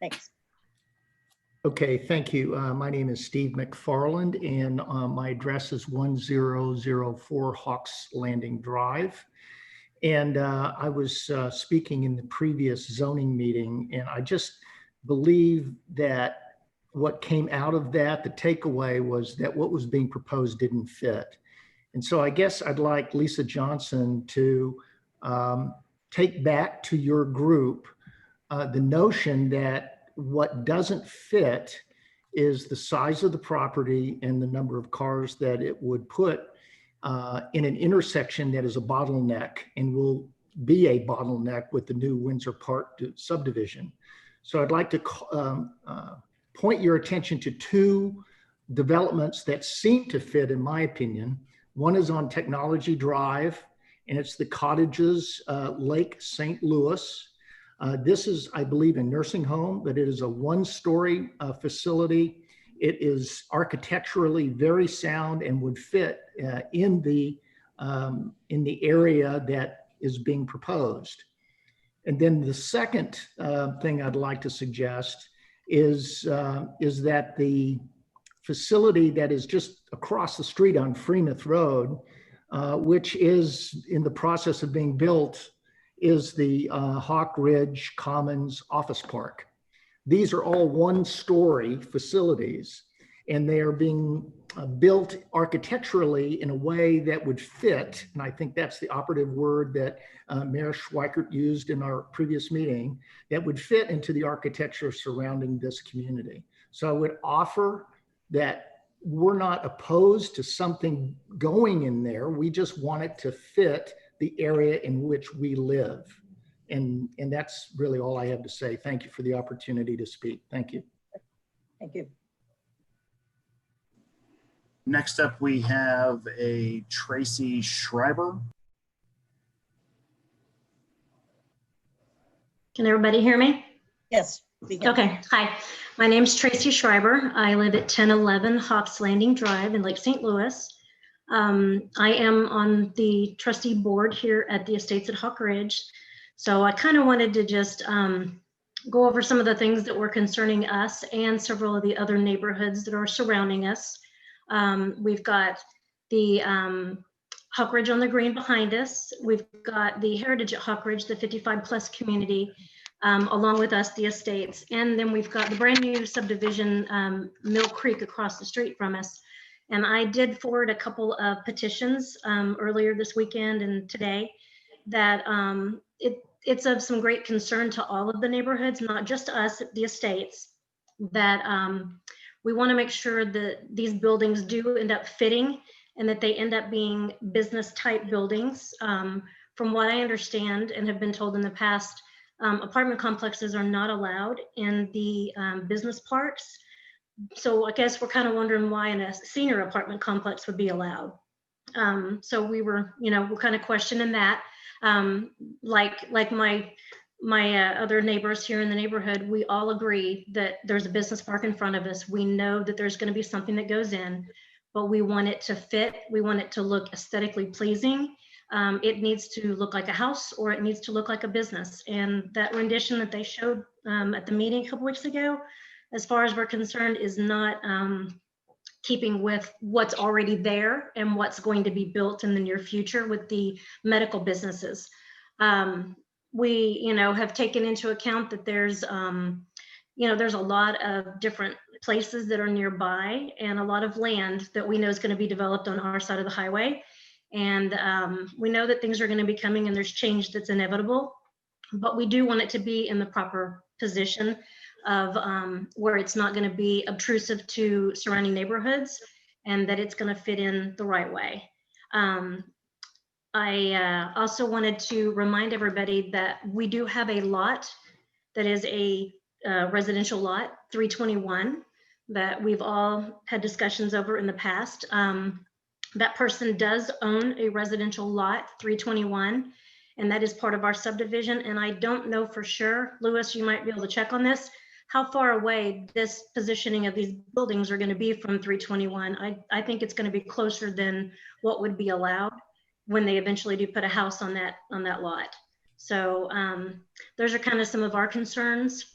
Thanks. Okay, thank you. My name is Steve McFarland, and my address is 1004 Hawks Landing Drive. And I was speaking in the previous zoning meeting, and I just believe that what came out of that, the takeaway was that what was being proposed didn't fit. And so I guess I'd like Lisa Johnson to take back to your group the notion that what doesn't fit is the size of the property and the number of cars that it would put in an intersection that is a bottleneck and will be a bottleneck with the new Windsor Park subdivision. So I'd like to point your attention to two developments that seem to fit, in my opinion. One is on Technology Drive, and it's the Cottages, Lake St. Louis. This is, I believe, a nursing home, but it is a one-story facility. It is architecturally very sound and would fit in the area that is being proposed. And then the second thing I'd like to suggest is that the facility that is just across the street on Fremont Road, which is in the process of being built, is the Hawk Ridge Commons Office Park. These are all one-story facilities, and they are being built architecturally in a way that would fit, and I think that's the operative word that Mayor Schweikert used in our previous meeting, that would fit into the architecture surrounding this community. So I would offer that we're not opposed to something going in there. We just want it to fit the area in which we live. And that's really all I have to say. Thank you for the opportunity to speak. Thank you. Thank you. Next up, we have a Tracy Schreiber. Can everybody hear me? Yes. Okay, hi. My name's Tracy Schreiber. I live at 1011 Hawks Landing Drive in Lake St. Louis. I am on the trustee board here at the Estates at Hawk Ridge. So I kind of wanted to just go over some of the things that were concerning us and several of the other neighborhoods that are surrounding us. We've got the Hawk Ridge on the green behind us. We've got the Heritage at Hawk Ridge, the 55+ community, along with us, the Estates. And then we've got the brand new subdivision, Mill Creek, across the street from us. And I did forward a couple of petitions earlier this weekend and today that it's of some great concern to all of the neighborhoods, not just us, the Estates, that we want to make sure that these buildings do end up fitting and that they end up being business type buildings. From what I understand and have been told in the past, apartment complexes are not allowed in the business parks. So I guess we're kind of wondering why in a senior apartment complex would be allowed. So we were, we're kind of questioning that. Like my other neighbors here in the neighborhood, we all agree that there's a business park in front of us. We know that there's going to be something that goes in, but we want it to fit. We want it to look aesthetically pleasing. It needs to look like a house or it needs to look like a business. And that rendition that they showed at the meeting a couple weeks ago, as far as we're concerned, is not keeping with what's already there and what's going to be built in the near future with the medical businesses. we, have taken into account that there's, there's a lot of different places that are nearby and a lot of land that we know is going to be developed on our side of the highway. And we know that things are going to be coming and there's change that's inevitable, but we do want it to be in the proper position of where it's not going to be obtrusive to surrounding neighborhoods and that it's going to fit in the right way. I also wanted to remind everybody that we do have a lot that is a residential lot, 321, that we've all had discussions over in the past. That person does own a residential lot, 321, and that is part of our subdivision. And I don't know for sure, Lewis, you might be able to check on this, how far away this positioning of these buildings are going to be from 321. I think it's going to be closer than what would be allowed when they eventually do put a house on that lot. So those are kind of some of our concerns.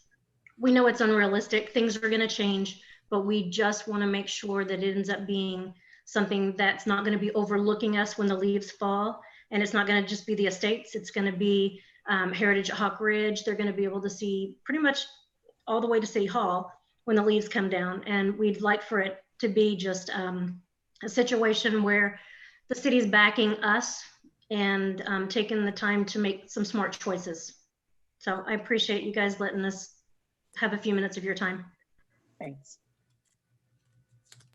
We know it's unrealistic, things are going to change, but we just want to make sure that it ends up being something that's not going to be overlooking us when the leaves fall. And it's not going to just be the estates, it's going to be Heritage at Hawk Ridge. They're going to be able to see pretty much all the way to City Hall when the leaves come down. And we'd like for it to be just a situation where the city's backing us and taking the time to make some smart choices. So I appreciate you guys letting us have a few minutes of your time. Thanks.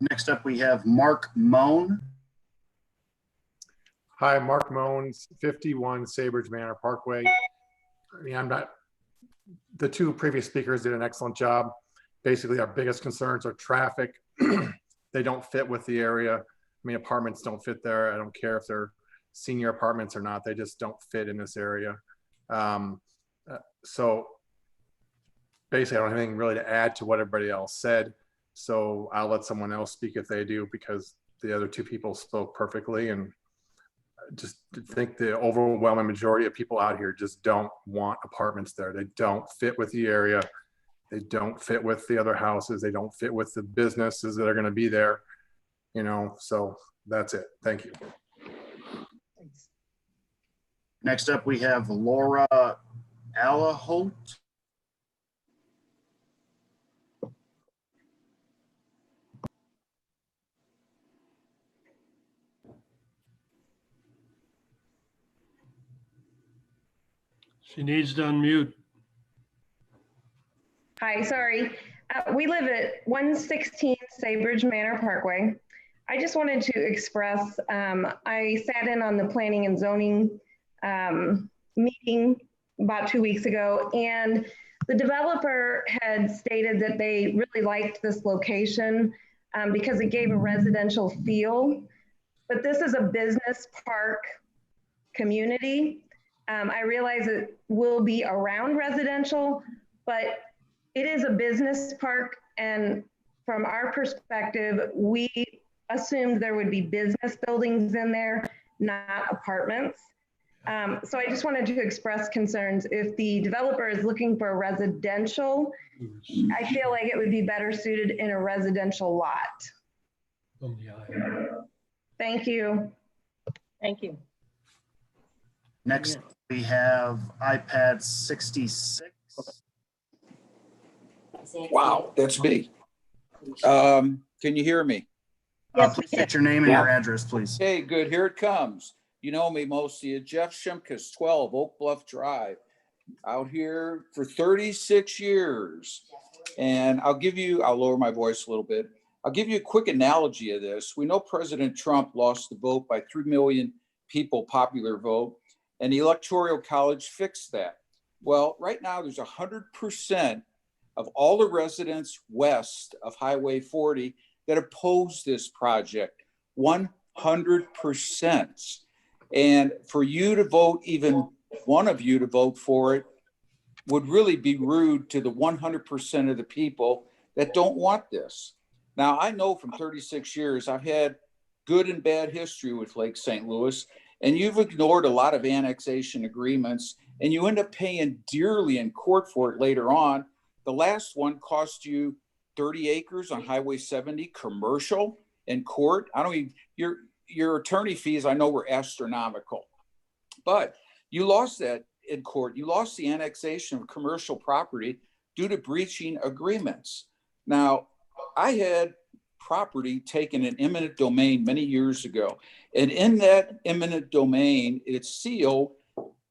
Next up, we have Mark Moan. Hi, Mark Moans, 51 Sabridge Manor Parkway. I mean, the two previous speakers did an excellent job. Basically, our biggest concerns are traffic. They don't fit with the area. I mean, apartments don't fit there. I don't care if they're senior apartments or not. They just don't fit in this area. So basically, I don't have anything really to add to what everybody else said. So I'll let someone else speak if they do, because the other two people spoke perfectly. And just think the overwhelming majority of people out here just don't want apartments there. They don't fit with the area. They don't fit with the other houses. They don't fit with the businesses that are going to be there. So that's it. Thank you. Next up, we have Laura Allaholt. She needs to unmute. Hi, sorry. We live at 116 Sabridge Manor Parkway. I just wanted to express, I sat in on the planning and zoning meeting about 2 weeks ago, and the developer had stated that they really liked this location because it gave a residential feel. But this is a business park community. I realize it will be around residential, but it is a business park. And from our perspective, we assumed there would be business buildings in there, not apartments. So I just wanted to express concerns. If the developer is looking for a residential, I feel like it would be better suited in a residential lot. Thank you. Thank you. Next, we have iPad 66. Wow, that's me. Can you hear me? Please state your name and your address, please. Hey, good. Here it comes. You know me, most of you. Jeff Shimkus, 12 Oak Bluff Drive. Out here for 36 years. And I'll lower my voice a little bit. I'll give you a quick analogy of this. We know President Trump lost the vote by 3 million people, popular vote, and the Electoral College fixed that. Well, right now there's 100% of all the residents west of Highway 40 that oppose this project. 100%. And for you to vote, even one of you to vote for it, would really be rude to the 100% of the people that don't want this. Now, I know from 36 years, I've had good and bad history with Lake St. Louis, and you've ignored a lot of annexation agreements, and you end up paying dearly in court for it later on. The last one cost you 30 acres on Highway 70 commercial in court. I don't even, your attorney fees I know were astronomical, but you lost that in court. You lost the annexation of commercial property due to breaching agreements. Now, I had property taken in eminent domain many years ago. And in that eminent domain, it's sealed,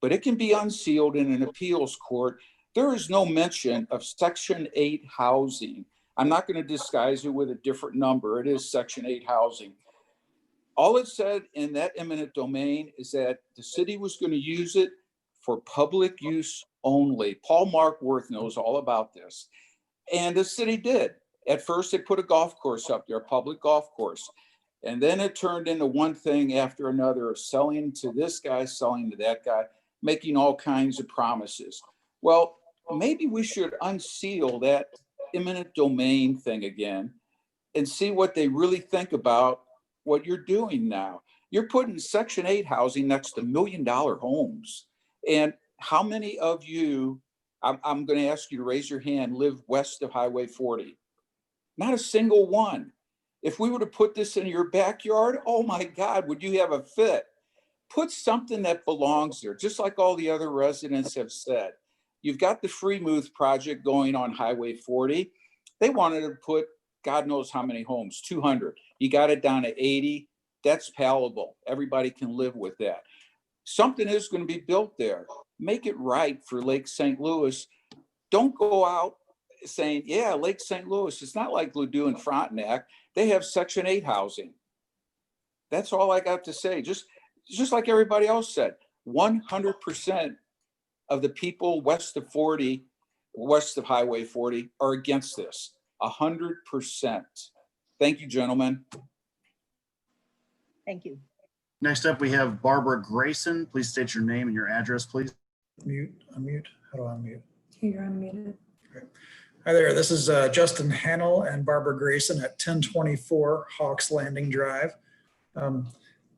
but it can be unsealed in an appeals court. There is no mention of Section 8 housing. I'm not going to disguise it with a different number. It is Section 8 housing. All it said in that eminent domain is that the city was going to use it for public use only. Paul Mark Worth knows all about this. And the city did. At first, they put a golf course up there, a public golf course. And then it turned into one thing after another, selling to this guy, selling to that guy, making all kinds of promises. Well, maybe we should unseal that eminent domain thing again and see what they really think about what you're doing now. You're putting Section 8 housing next to $1 million homes. And how many of you, I'm going to ask you to raise your hand, live west of Highway 40? Not a single one. If we were to put this in your backyard, oh my God, would you have a fit? Put something that belongs there, just like all the other residents have said. You've got the Freemuth project going on Highway 40. They wanted to put God knows how many homes, 200. You got it down to 80. That's palatable. Everybody can live with that. Something is going to be built there. Make it right for Lake St. Louis. Don't go out saying, yeah, Lake St. Louis, it's not like Ladue and Frontenac. They have Section 8 housing. That's all I got to say. Just like everybody else said, 100% of the people west of Highway 40 are against this. 100%. Thank you, gentlemen. Thank you. Next up, we have Barbara Grayson. Please state your name and your address, please. Unmute. How do I unmute? You're unmuted. Okay. Hi there. This is Justin Hannell and Barbara Grayson at 1024 Hawks Landing Drive.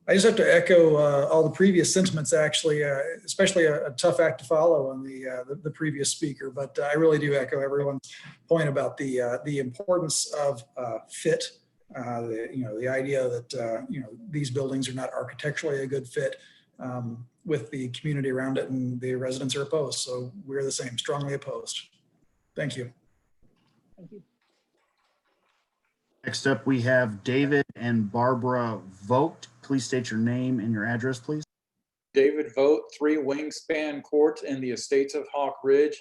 I just have to echo all the previous sentiments, actually, especially a tough act to follow on the previous speaker. But I really do echo everyone's point about the importance of fit. The idea that these buildings are not architecturally a good fit with the community around it, and the residents are opposed. So we're the same, strongly opposed. Thank you. Thank you. Next up, we have David and Barbara Vogt. Please state your name and your address, please. David Vogt, 3 Wingspan Court in the Estates of Hawk Ridge.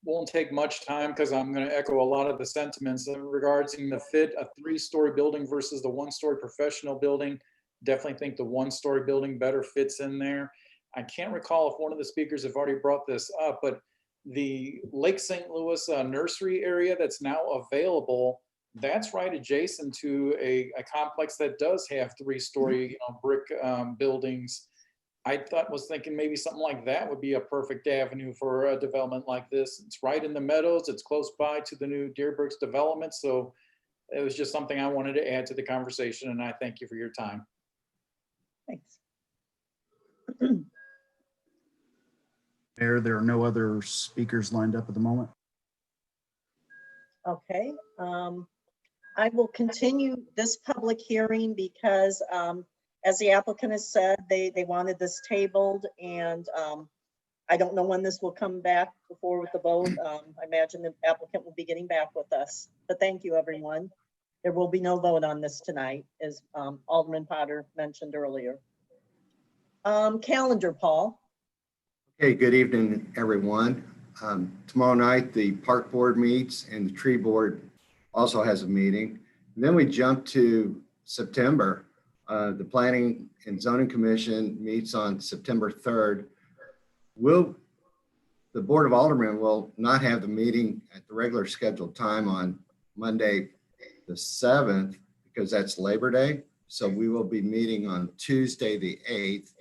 Won't take much time because I'm going to echo a lot of the sentiments in regards to the fit, a 3-story building versus the 1-story professional building. Definitely think the 1-story building better fits in there. I can't recall if one of the speakers have already brought this up, but the Lake St. Louis nursery area that's now available, that's right adjacent to a complex that does have 3-story brick buildings. I was thinking maybe something like that would be a perfect avenue for a development like this. It's right in the meadows. It's close by to the new Deerbrooks development. So it was just something I wanted to add to the conversation, and I thank you for your time. Thanks. There are no other speakers lined up at the moment. Okay. I will continue this public hearing because as the applicant has said, they wanted this tabled, and I don't know when this will come back before with the vote. I imagine the applicant will be getting back with us, but thank you, everyone. There will be no vote on this tonight, as Alderman Potter mentioned earlier. Calendar, Paul. Okay, good evening, everyone. Tomorrow night, the park board meets and the tree board also has a meeting. And then we jump to September. The Planning and Zoning Commission meets on September 3rd. The Board of Aldermen will not have the meeting at the regular scheduled time on Monday, the 7th, because that's Labor Day. So we will be meeting on Tuesday, the 8th,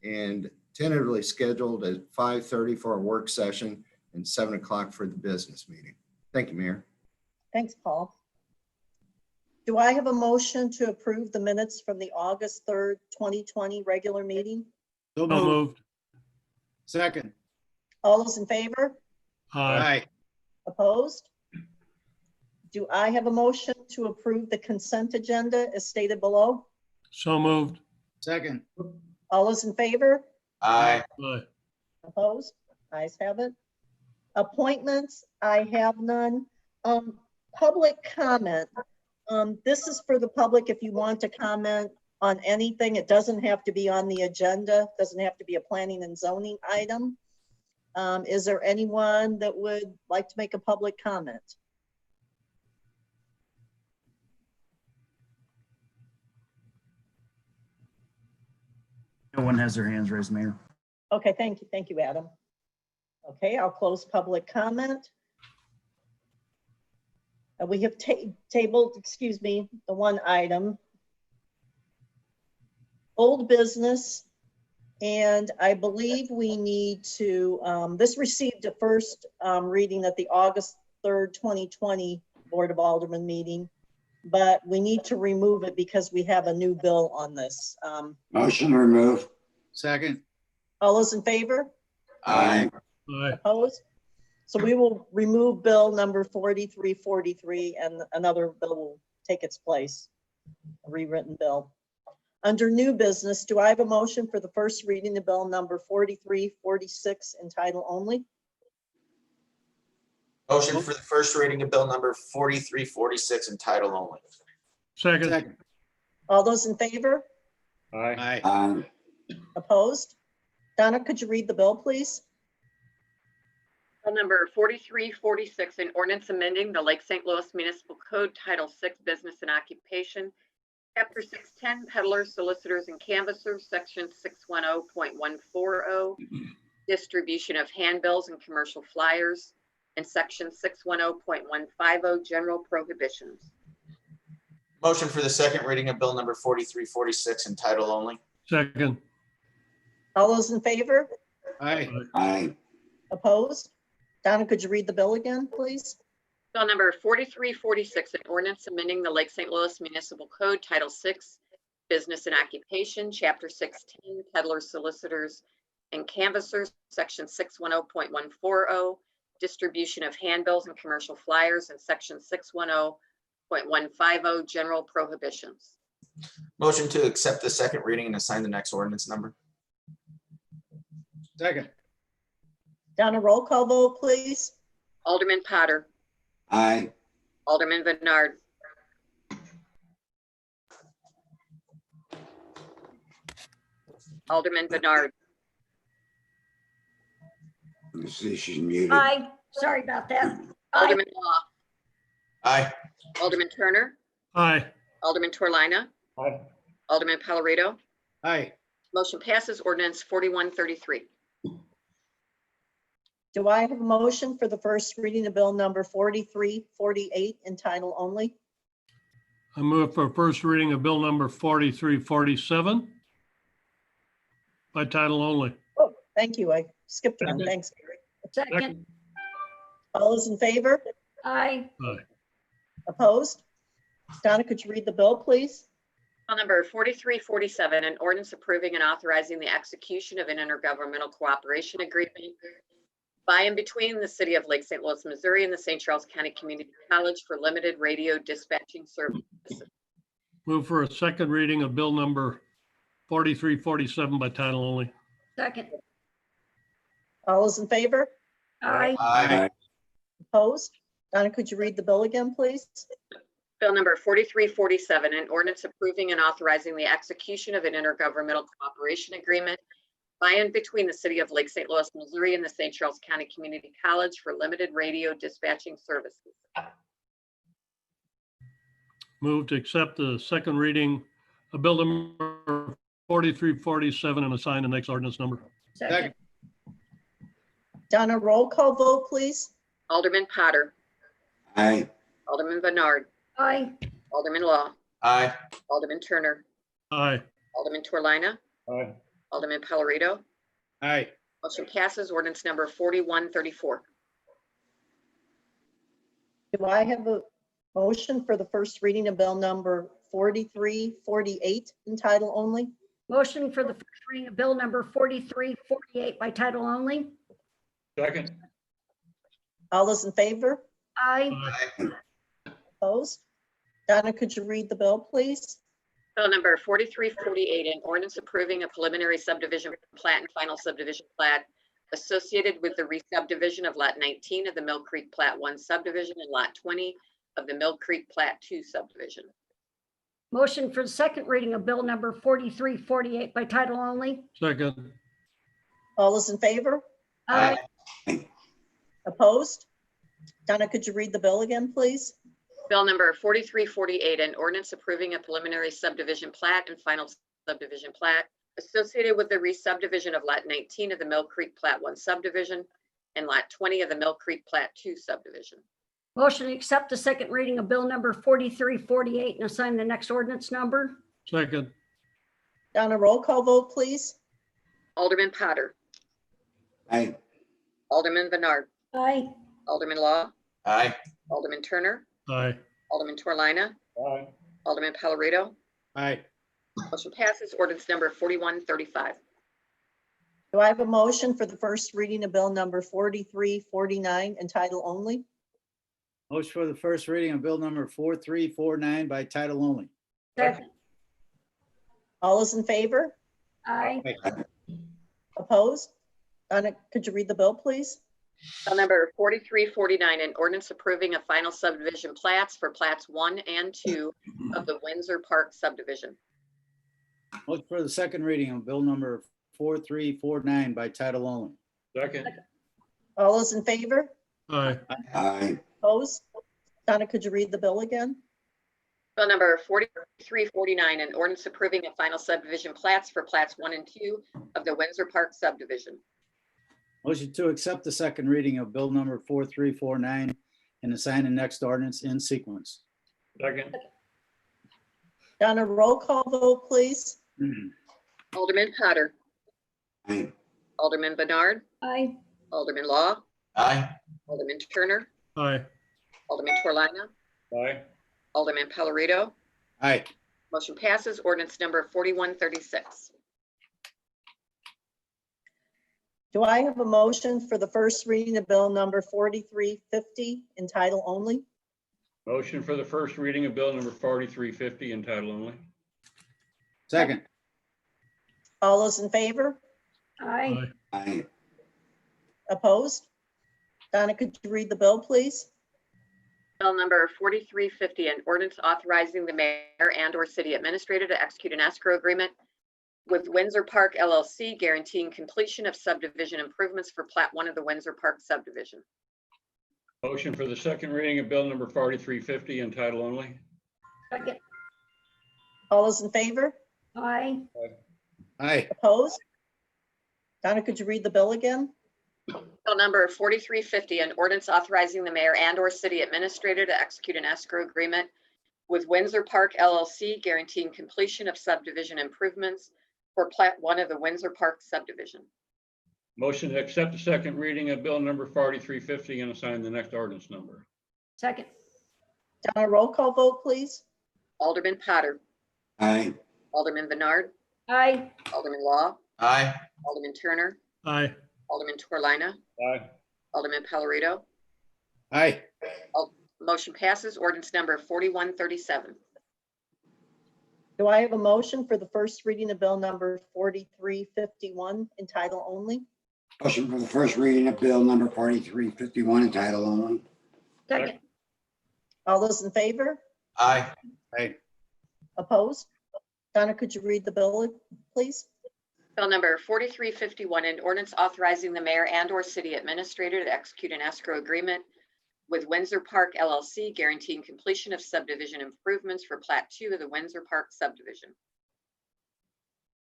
and tentatively scheduled at 5:30 for a work session and 7 o'clock for the business meeting. Thank you, Mayor. Thanks, Paul. Do I have a motion to approve the minutes from the August 3rd, 2020 regular meeting? So moved. Second. All those in favor? Aye. Opposed? Do I have a motion to approve the consent agenda as stated below? So moved. Second. All those in favor? Aye. Aye. Opposed? Ayes have it. Appointments, I have none. Public comment. This is for the public if you want to comment on anything. It doesn't have to be on the agenda, doesn't have to be a planning and zoning item. Is there anyone that would like to make a public comment? No one has their hands raised, Mayor. Okay, thank you. Thank you, Adam. Okay, I'll close public comment. We have tabled, excuse me, the one item. Old business. And I believe we need to, this received a first reading at the August 3rd, 2020 Board of Alderman meeting, but we need to remove it because we have a new bill on this. Motion to remove. Second. All those in favor? Aye. Opposed? So we will remove bill number 4343 and another bill will take its place, a rewritten bill. Under new business, do I have a motion for the first reading of bill number 4346 in title only? Motion for the first reading of bill number 4346 in title only. Second. All those in favor? Aye. Aye. Opposed? Donna, could you read the bill, please? Bill number 4346, an ordinance amending the Lake St. Louis Municipal Code, Title 6, Business and Occupation, Chapter 610, Peddlers, Solicitors, and Canvassers, Section 610.140, Distribution of Handbills and Commercial Flyers, and Section 610.150, General Prohibitions. Motion for the second reading of bill number 4346 in title only. Second. All those in favor? Aye. Aye. Opposed? Donna, could you read the bill again, please? Bill number 4346, an ordinance amending the Lake St. Louis Municipal Code, Title 6, Business and Occupation, Chapter 610, Peddlers, Solicitors, and Canvassers, Section 610.140, Distribution of Handbills and Commercial Flyers, and Section 610.150, General Prohibitions. Motion to accept the second reading and assign the next ordinance number. Second. Donna, roll call vote, please. Alderman Potter. Aye. Alderman Bernard. Alderman Bernard. Let's see, she's muted. Aye. Sorry about that. Alderman Law. Aye. Alderman Turner. Aye. Alderman Torlina. Aye. Alderman Pallarito. Aye. Motion passes. Ordinance 4133. Do I have a motion for the first reading of bill number 4348 in title only? I move for first reading of bill number 4347 by title only. Oh, thank you. I skipped one. Second. Thanks, Gary. Second. All those in favor? Aye. Aye. Opposed? Donna, could you read the bill, please? Bill number 4347, an ordinance approving and authorizing the execution of an intergovernmental cooperation agreement by and between the city of Lake St. Louis, Missouri and the St. Charles County Community College for limited radio dispatching services. Move for a second reading of bill number 4347 by title only. Second. All those in favor? Aye. Aye. Opposed? Donna, could you read the bill again, please? Bill number 4347, an ordinance approving and authorizing the execution of an intergovernmental cooperation agreement by and between the city of Lake St. Louis, Missouri and the St. Charles County Community College for limited radio dispatching services. Move to accept the second reading of bill number 4347 and assign the next ordinance number. Second. Donna, roll call vote, please. Alderman Potter. Aye. Alderman Bernard. Aye. Alderman Law. Aye. Alderman Turner. Aye. Alderman Torlina. Aye. Alderman Pallarito. Aye. Motion passes. Ordinance number 4134. Do I have a motion for the first reading of bill number 4348 in title only? Motion for the first reading of bill number 4348 by title only. Second. All those in favor? Aye. Opposed? Donna, could you read the bill, please? Bill number 4348, an ordinance approving a preliminary subdivision plat and final subdivision plat associated with the re-subdivision of Lot 19 of the Mill Creek Plat 1 subdivision and Lot 20 of the Mill Creek Plat 2 subdivision. Motion for the second reading of bill number 4348 by title only. Second. All those in favor? Aye. Opposed? Donna, could you read the bill again, please? Bill number 4348, an ordinance approving a preliminary subdivision plat and final subdivision plat associated with the re-subdivision of Lot 19 of the Mill Creek Plat 1 subdivision and Lot 20 of the Mill Creek Plat 2 subdivision. Motion to accept the second reading of bill number 4348 and assign the next ordinance number. Second. Donna, roll call vote, please. Alderman Potter. Aye. Alderman Bernard. Aye. Alderman Law. Aye. Alderman Turner. Aye. Alderman Torlina. Aye. Alderman Pellerito. Aye. Motion passes. Ordinance number 4135. Do I have a motion for the first reading of bill number 4349 and title only? Motion for the first reading of bill number 4349 by title only. Second. All those in favor? Aye. Opposed? Donna, could you read the bill, please? Bill number 4349, an ordinance approving a final subdivision plats for plats 1 and 2 of the Windsor Park subdivision. Motion for the second reading of bill number 4349 by title only. Second. All those in favor? Aye. Aye. Opposed? Donna, could you read the bill again? Bill number 4349, an ordinance approving a final subdivision plats for plats 1 and 2 of the Windsor Park subdivision. Motion to accept the second reading of bill number 4349 and assign the next ordinance in sequence. Second. Donna, roll call vote, please. Alderman Potter. Aye. Alderman Bernard. Aye. Alderman Law. Aye. Alderman Turner. Aye. Alderman Torlina. Aye. Alderman Pellerito. Aye. Motion passes. Ordinance number 4136. Do I have a motion for the first reading of bill number 4350 in title only? Motion for the first reading of bill number 4350 in title only. Second. All those in favor? Aye. Aye. Opposed? Donna, could you read the bill, please? Bill number 4350, an ordinance authorizing the mayor and/or city administrator to execute an escrow agreement with Windsor Park LLC guaranteeing completion of subdivision improvements for Plat 1 of the Windsor Park subdivision. Motion for the second reading of bill number 4350 in title only. Second. All those in favor? Aye. Aye. Opposed? Donna, could you read the bill again? Bill number 4350, an ordinance authorizing the mayor and/or city administrator to execute an escrow agreement with Windsor Park LLC guaranteeing completion of subdivision improvements for Plat 1 of the Windsor Park subdivision. Motion to accept the second reading of bill number 4350 and assign the next ordinance number. Second. Donna, roll call vote, please. Alderman Potter. Aye. Alderman Bernard. Aye. Alderman Law. Aye. Alderman Turner. Aye. Alderman Torlina. Aye. Alderman Pellerito. Aye. Motion passes. Ordinance number 4137. Do I have a motion for the first reading of bill number 4351 in title only? Motion for the first reading of bill number 4351 in title only. Second. All those in favor? Aye. Aye. Opposed? Donna, could you read the bill, please? Bill number 4351, an ordinance authorizing the mayor and/or city administrator to execute an escrow agreement with Windsor Park LLC guaranteeing completion of subdivision improvements for Plat 2 of the Windsor Park subdivision.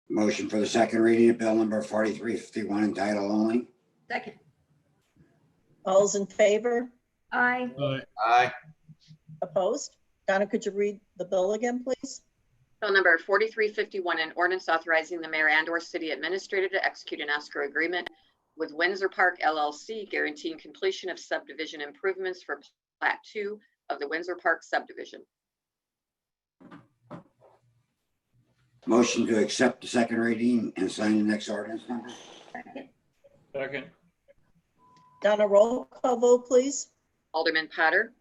Motion for the second reading of bill number 4351 in title only. Second. All those in favor? Aye. Aye. Aye. Opposed? Donna, could you read the bill again, please? Bill number 4351, an ordinance authorizing the mayor and/or city administrator to execute an escrow agreement with Windsor Park LLC guaranteeing completion of subdivision improvements for Plat 2 of the Windsor Park subdivision. Motion to accept the second reading and sign the next ordinance number. Second. Donna, roll call vote, please. Alderman Potter.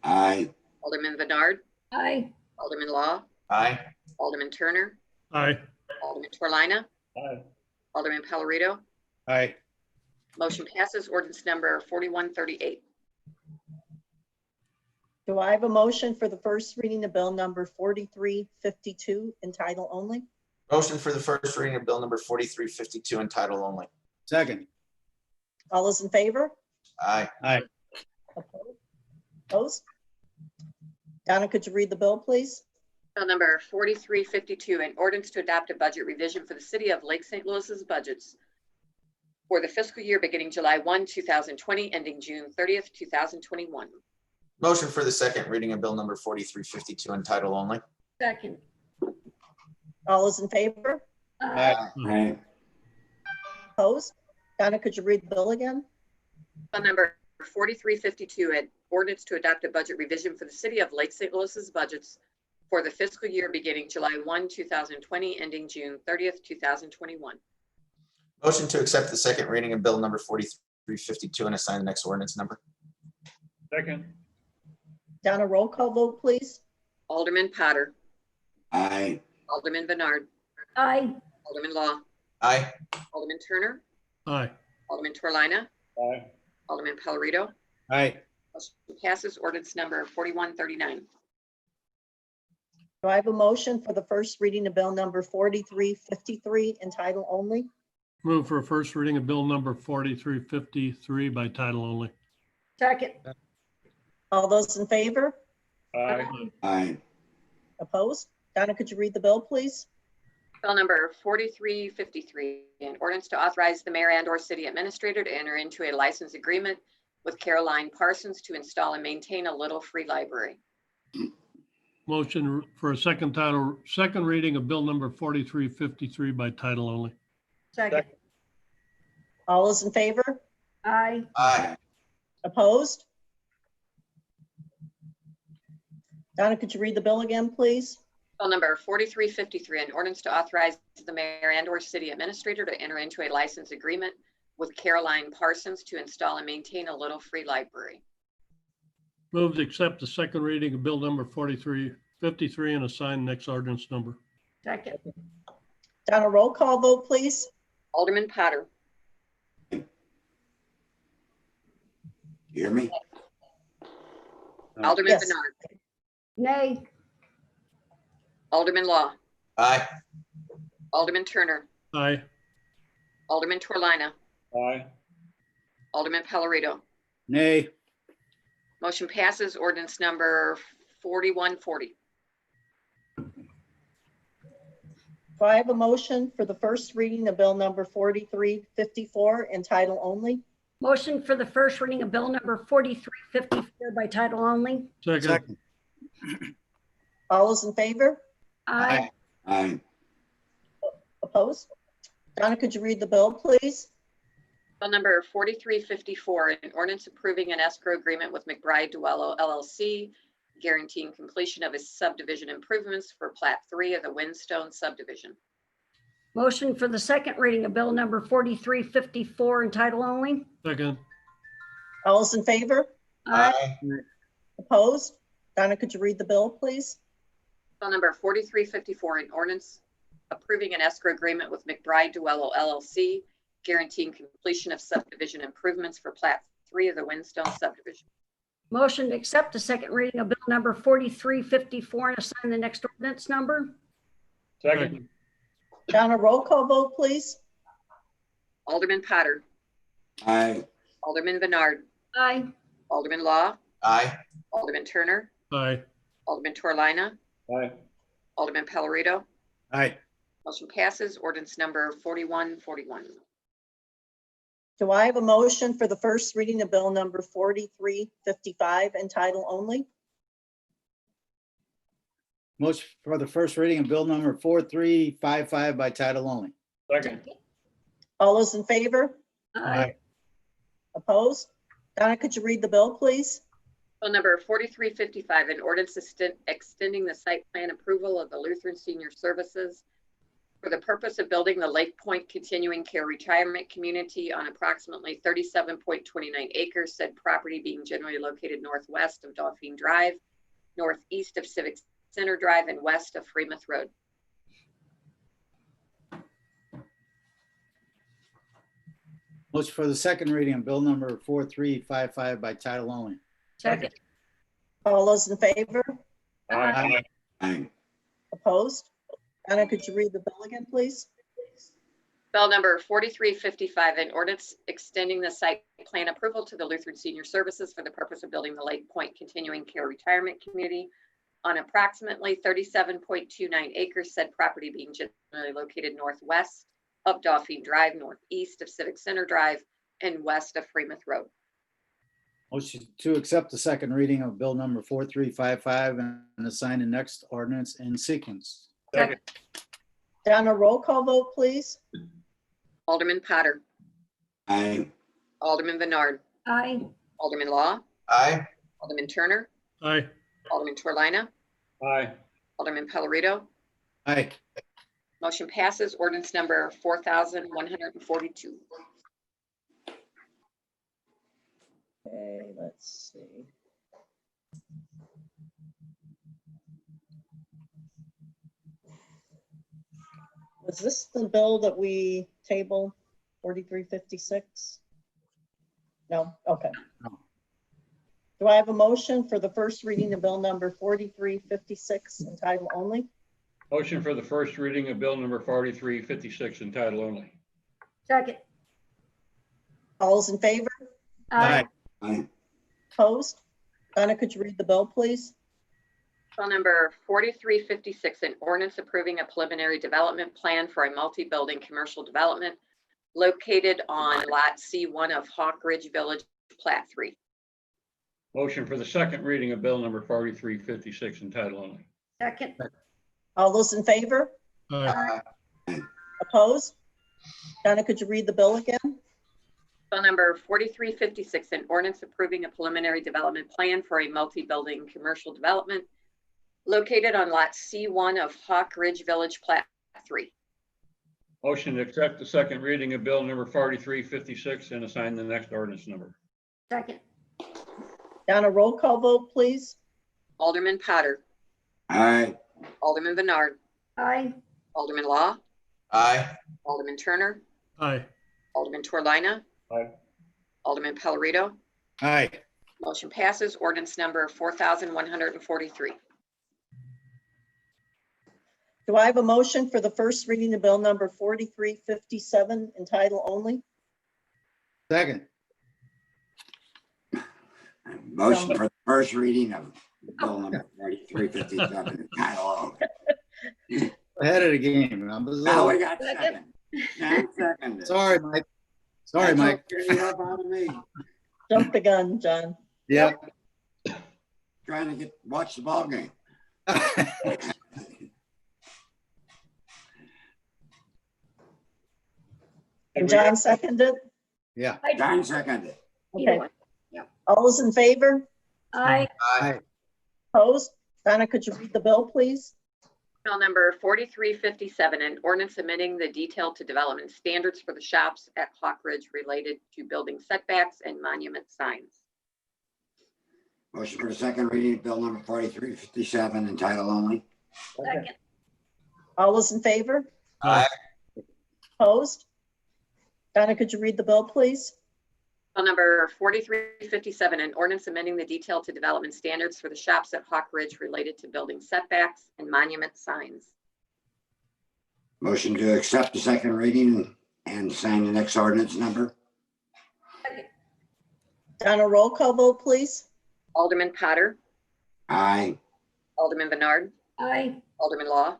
Aye. Alderman Bernard. Aye. Alderman Law. Aye. Alderman Turner. Aye. Alderman Torlina. Aye. Alderman Pellerito. Aye. Motion passes. Ordinance number 4138. Do I have a motion for the first reading of bill number 4352 in title only? Motion for the first reading of bill number 4352 in title only. Second. All those in favor? Aye. Aye. Opposed? Donna, could you read the bill, please? Bill number 4352, an ordinance to adopt a budget revision for the city of Lake St. Louis's budgets for the fiscal year beginning July 1, 2020, ending June 30th, 2021. Motion for the second reading of bill number 4352 in title only. Second. All those in favor? Aye. Opposed? Donna, could you read the bill again? Bill number 4352, an ordinance to adopt a budget revision for the city of Lake St. Louis's budgets for the fiscal year beginning July 1, 2020, ending June 30th, 2021. Motion to accept the second reading of bill number 4352 and assign the next ordinance number. Second. Donna, roll call vote, please. Alderman Potter, Aye. Alderman Bernard, Aye. Alderman Law, Aye. Alderman Turner, Aye. Alderman Torlina, Aye. Alderman Pellerito. Aye. Motion passes. Ordinance number 4139. Do I have a motion for the first reading of bill number 4353 in title only? Move for a first reading of bill number 4353 by title only. Second. All those in favor? Aye. Aye. Opposed? Donna, could you read the bill, please? Bill number 4353, an ordinance to authorize the mayor and/or city administrator to enter into a license agreement with Caroline Parsons to install and maintain a Little Free Library. Motion for a second reading of bill number 4353 by title only. Second. All those in favor? Aye. Aye. Opposed? Donna, could you read the bill again, please? Bill number 4353, an ordinance to authorize the mayor and/or city administrator to enter into a license agreement with Caroline Parsons to install and maintain a Little Free Library. Move to accept the second reading of bill number 4353 and assign next ordinance number. Second. Donna, roll call vote, please. Alderman Potter, Hear me? Alderman Yes. Bernard, Nay. Alderman Law, Aye. Alderman Turner, Aye. Alderman Torlina, Aye. Alderman Pellerito. Nay. Motion passes. Ordinance number 4140. Do I have a motion for the first reading of bill number 4354 in title only? Motion for the first reading of bill number 4354 by title only. Second. All those in favor? Aye. Aye. Opposed? Donna, could you read the bill, please? Bill number 4354, an ordinance approving an escrow agreement with McBride Duello LLC, guaranteeing completion of its subdivision improvements for Plat 3 of the Windstone subdivision. Motion for the second reading of bill number 4354 in title only. Second. All those in favor? Aye. Opposed? Donna, could you read the bill, please? Bill number 4354, an ordinance approving an escrow agreement with McBride Duello LLC, guaranteeing completion of subdivision improvements for Plat 3 of the Windstone subdivision. Motion to accept the second reading of bill number 4354 and assign the next ordinance number. Second. Donna, roll call vote, please. Alderman Potter, Aye. Alderman Bernard, Aye. Alderman Law, Aye. Alderman Turner, Aye. Alderman Torlina, Aye. Alderman Pellerito. Aye. Motion passes. Ordinance number 4141. Do I have a motion for the first reading of bill number 4355 in title only? Motion for the first reading of bill number 4355 by title only. Second. All those in favor? Aye. Opposed? Donna, could you read the bill, please? Bill number 4355, an ordinance extending the site plan approval of the Lutheran Senior Services for the purpose of building the Lake Point Continuing Care Retirement Community on approximately 37.29 acres, said property being generally located northwest of Dauphine Drive, northeast of Civic Center Drive, and west of Freemouth Road. Motion for the second reading of bill number 4355 by title only. Second. All those in favor? Aye. Aye. Opposed? Donna, could you read the bill again, please? Bill number 4355, an ordinance extending the site plan approval to the Lutheran Senior Services for the purpose of building the Lake Point Continuing Care Retirement Community on approximately 37.29 acres, said property being generally located northwest of Dauphine Drive, northeast of Civic Center Drive, and west of Freemouth Road. Motion to accept the second reading of bill number 4355 and assign the next ordinance in sequence. Second. Donna, roll call vote, please. Alderman Potter, Aye. Alderman Bernard, Aye. Alderman Law, Aye. Alderman Turner, Aye. Alderman Torlina, Aye. Alderman Pellerito. Aye. Motion passes. Ordinance number 4142. Okay, let's see. Was this the bill that we tabled, 4356? No, okay. No. Do I have a motion for the first reading of bill number 4356 in title only? Motion for the first reading of bill number 4356 in title only. Second. All those in favor? Aye. Aye. Opposed? Donna, could you read the bill, please? Bill number 4356, an ordinance approving a preliminary development plan for a multi-building commercial development located on lot C1 of Hawk Ridge Village, Plat 3. Motion for the second reading of bill number 4356 in title only. Second. All those in favor? Aye. Opposed? Donna, could you read the bill again? Bill number 4356, an ordinance approving a preliminary development plan for a multi-building commercial development located on lot C1 of Hawk Ridge Village, Plat 3. Motion to accept the second reading of bill number 4356 and assign the next ordinance number. Second. Donna, roll call vote, please. Alderman Potter, Aye. Alderman Bernard, Aye. Alderman Law, Aye. Alderman Turner, Aye. Alderman Torlina, Aye. Alderman Pellerito. Aye. Motion passes. Ordinance number 4143. Do I have a motion for the first reading of bill number 4357 in title only? Second. Motion for the first reading of bill number 4357 in title only. Ahead of the game. Now we got second. Now second. Sorry, Mike. Sorry, Mike. Jump the gun, John. Yep. Trying to watch the ball game. And John seconded? Yeah. John seconded. Okay. All those in favor? Aye. Aye. Opposed? Donna, could you read the bill, please? Bill number 4357, an ordinance amending the detail to development standards for the shops at Hawk Ridge related to building setbacks and monument signs. Motion for the second reading of bill number 4357 in title only. Second. All those in favor? Aye. Opposed? Donna, could you read the bill, please? Bill number 4357, an ordinance amending the detail to development standards for the shops at Hawk Ridge related to building setbacks and monument signs. Motion to accept the second reading and sign the next ordinance number. Donna, roll call vote, please. Alderman Potter, Aye. Alderman Bernard, Aye. Alderman Law,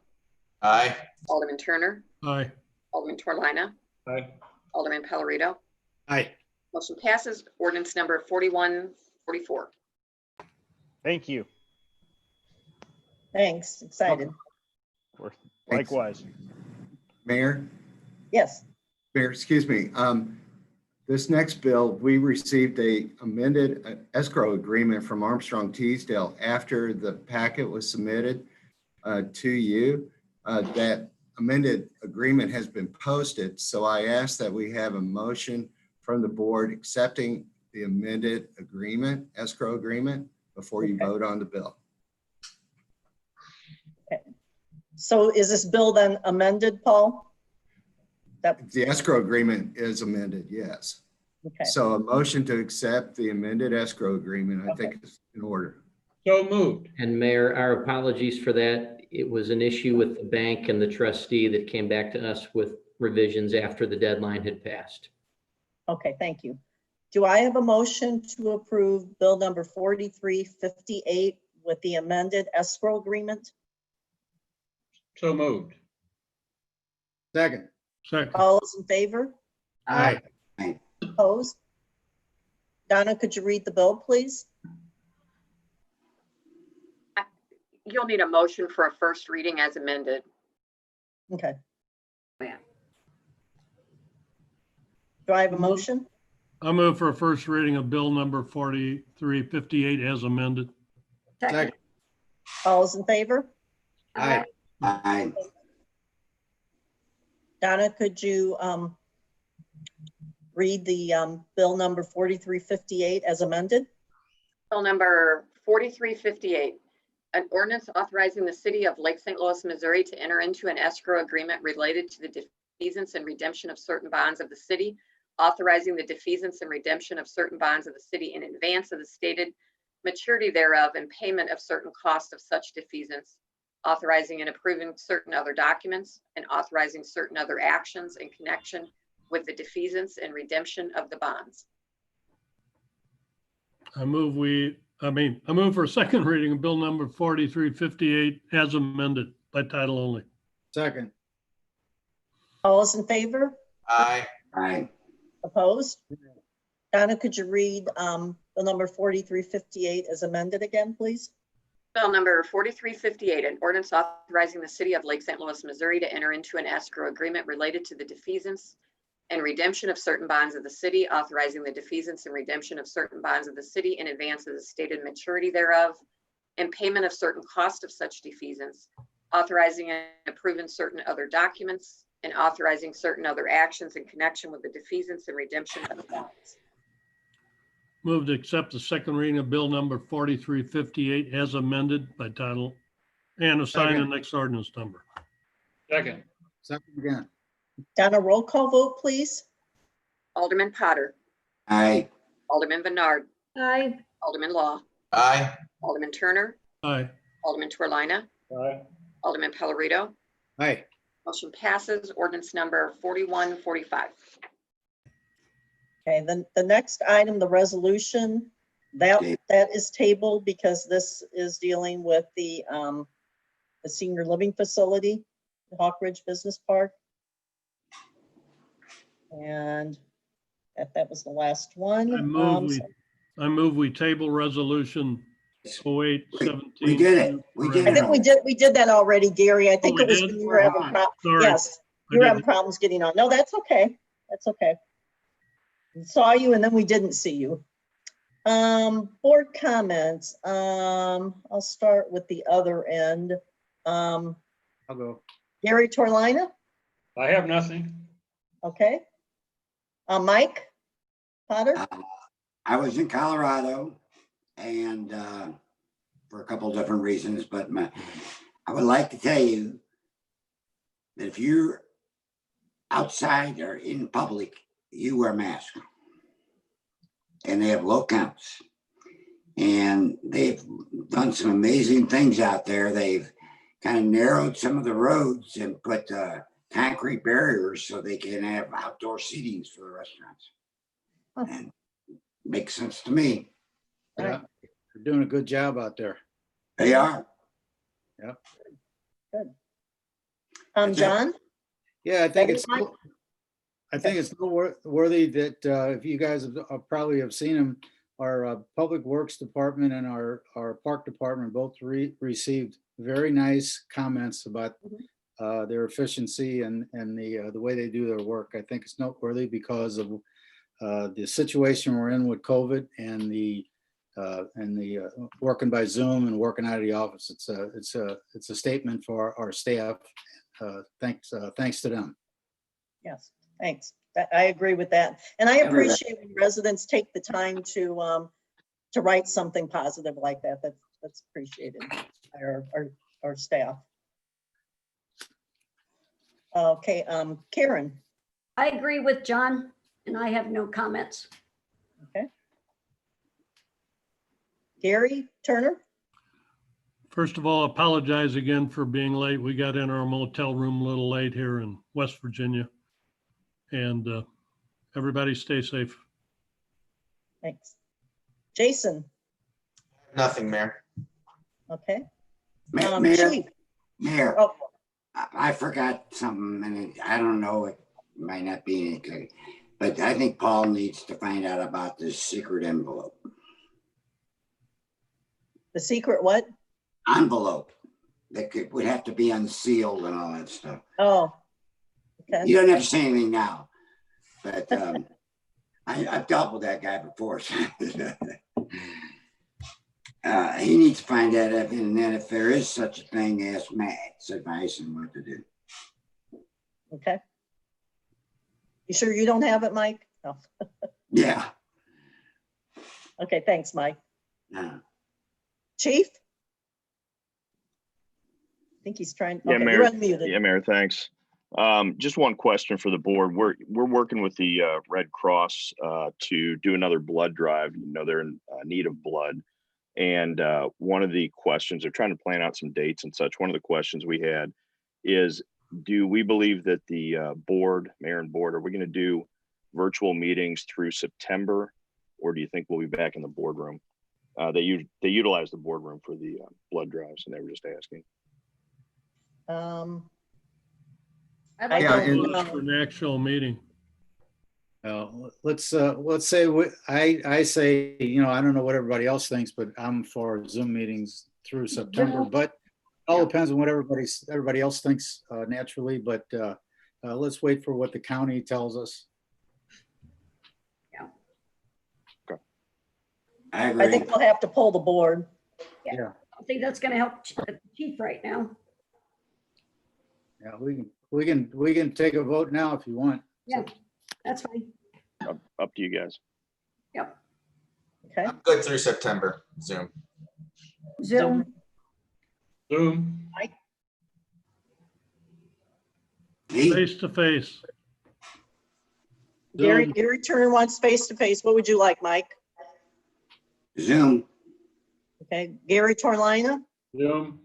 Aye. Alderman Turner, Aye. Alderman Torlina, Aye. Alderman Pellerito. Aye. Motion passes. Ordinance number 4144. Thank you. Thanks, excited. Likewise. Mayor, Yes. Mayor, excuse me. This next bill, we received a amended escrow agreement from Armstrong Teasdale after the packet was submitted to you. That amended agreement has been posted, so I ask that we have a motion from the board accepting the amended agreement, escrow agreement, before you vote on the bill. So is this bill then amended, Paul? The escrow agreement is amended, yes. Okay. So a motion to accept the amended escrow agreement, I think is in order. So moved. And Mayor, our apologies for that. It was an issue with the bank and the trustee that came back to us with revisions after the deadline had passed. Okay, thank you. Do I have a motion to approve bill number 4358 with the amended escrow agreement? So moved. Second. Second. All those in favor? Aye. Opposed? Donna, could you read the bill, please? You'll need a motion for a first reading as amended. Okay. Yeah. Do I have a motion? I move for a first reading of bill number 4358 as amended. Second. All those in favor? Aye. Aye. Donna, could you read the bill number 4358 as amended? Bill number 4358, an ordinance authorizing the city of Lake St. Louis, Missouri to enter into an escrow agreement related to the defeasance and redemption of certain bonds of the city, authorizing the defeasance and redemption of certain bonds of the city in advance of the stated maturity thereof and payment of certain costs of such defeasance, authorizing and approving certain other documents, and authorizing certain other actions in connection with the defeasance and redemption of the bonds. I move for a second reading of bill number 4358 as amended by title only. Second. All those in favor? Aye. Aye. Opposed? Donna, could you read bill number 4358 as amended again, please? Bill number 4358, an ordinance authorizing the city of Lake St. Louis, Missouri to enter into an escrow agreement related to the defeasance and redemption of certain bonds of the city, authorizing the defeasance and redemption of certain bonds of the city in advance of the stated maturity thereof, and payment of certain cost of such defeasance, authorizing and approving certain other documents, and authorizing certain other actions in connection with the defeasance and redemption of the bonds. Move to accept the second reading of bill number 4358 as amended by title and assign the next ordinance number. Second. Second again. Donna, roll call vote, please. Alderman Potter. Aye. Alderman Bernard. Aye. Alderman Law. Aye. Alderman Turner. Aye. Alderman Torlina. Aye. Alderman Pellerito. Aye. Motion passes. Ordinance number 4145. Okay, then the next item, the resolution, that is tabled because this is dealing with the senior living facility, the Hawk Ridge Business Park. And that was the last one. I move we table resolution 0817. We did it. We did I think we did that already, Gary. I think we it was did? when you were having Sorry. yes, you were having problems getting on. No, that's okay. That's okay. We saw you and then we didn't see you. Board comments. I'll start with the other end. I'll go. Gary Torlina. I have nothing. Okay. Mike Potter. I was in Colorado and for a couple of different reasons, but I would like to tell you that if you're outside or in public, you wear a mask. And they have low counts. And they've done some amazing things out there. They've kind of narrowed some of the roads and put concrete barriers so they can have outdoor seatings for the restaurants. And makes sense to me. Yeah, they're doing a good job out there. They are. Yep. Good. John? Yeah, I think it's noteworthy that if you guys probably have seen them, our Public Works Department and our Park Department both received very nice comments about their efficiency and the way they do their work. I think it's noteworthy because of the situation we're in with COVID and the working by Zoom and working out of the office. It's a statement for our staff. Thanks to them. Yes, thanks. I agree with that. And I appreciate when residents take the time to write something positive like that. That's appreciated by our staff. Okay, Karen. I agree with John. And I have no comments. Okay. Gary Turner? First of all, apologize again for being late. We got in our motel room a little late here in West Virginia. And everybody stay safe. Thanks. Jason? Nothing, Mayor. Okay. Mayor, Chief? Mayor, Oh, I forgot something, and I don't know, it might not be anything, but I think Paul needs to find out about this secret envelope. the secret what? Envelope that would have to be unsealed and all that stuff. Oh, okay. You don't have to say anything now, but I've dealt with that guy before. So he needs to find that out, and then if there is such a thing, ask Matt's advice on what to do. Okay. You sure you don't have it, Mike? No. Yeah. Okay, thanks, Mike. Yeah. Chief? I think he's trying. Yeah, Okay, Mayor. you're unmuted. Yeah, Mayor, thanks. Just one question for the board. We're working with the Red Cross to do another blood drive. You know, they're in need of blood. And one of the questions, they're trying to plan out some dates and such. One of the questions we had is, do we believe that the board, mayor and board, are we going to do virtual meetings through September? Or do you think we'll be back in the boardroom? They utilize the boardroom for the blood drives, and they were just asking. I don't know for an actual meeting. Let's say, I say, I don't know what everybody else thinks, but I'm for Zoom meetings through September, but it all depends on what everybody else thinks naturally, but let's wait for what the county tells us. Yeah. Okay. I agree. I think we'll have to pull the board. Yeah. I think that's gonna help the chief right now. Yeah, we can take a vote now if you want. Yeah, that's fine. Up to you guys. Yep. Okay. I'm good through September, Zoom. Zoom. Zoom. Face to face. Gary Turner wants face-to-face. What would you like, Mike? Zoom. Okay, Gary Torlina? Zoom.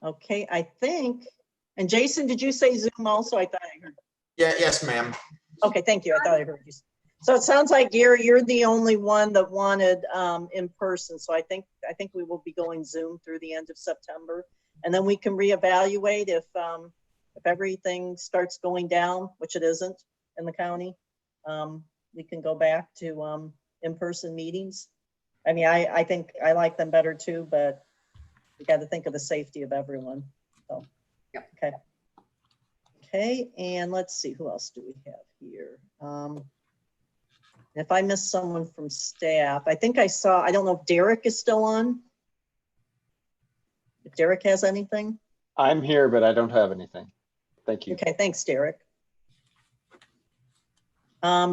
Okay, I think, and Jason, did you say Zoom also? I thought I heard. Yeah, yes, ma'am. Okay, thank you. I thought I heard you. So it sounds like, Gary, you're the only one that wanted in person. So I think we will be going Zoom through the end of September. And then we can reevaluate if everything starts going down, which it isn't in the county. We can go back to in-person meetings. I mean, I think I like them better too, but we got to think of the safety of everyone. So, yeah, okay. Okay, and let's see, who else do we have here? If I missed someone from staff, I think I saw, I don't know if Derek is still on. If Derek has anything? I'm here, but I don't have anything. Thank you. Okay, thanks, Derek.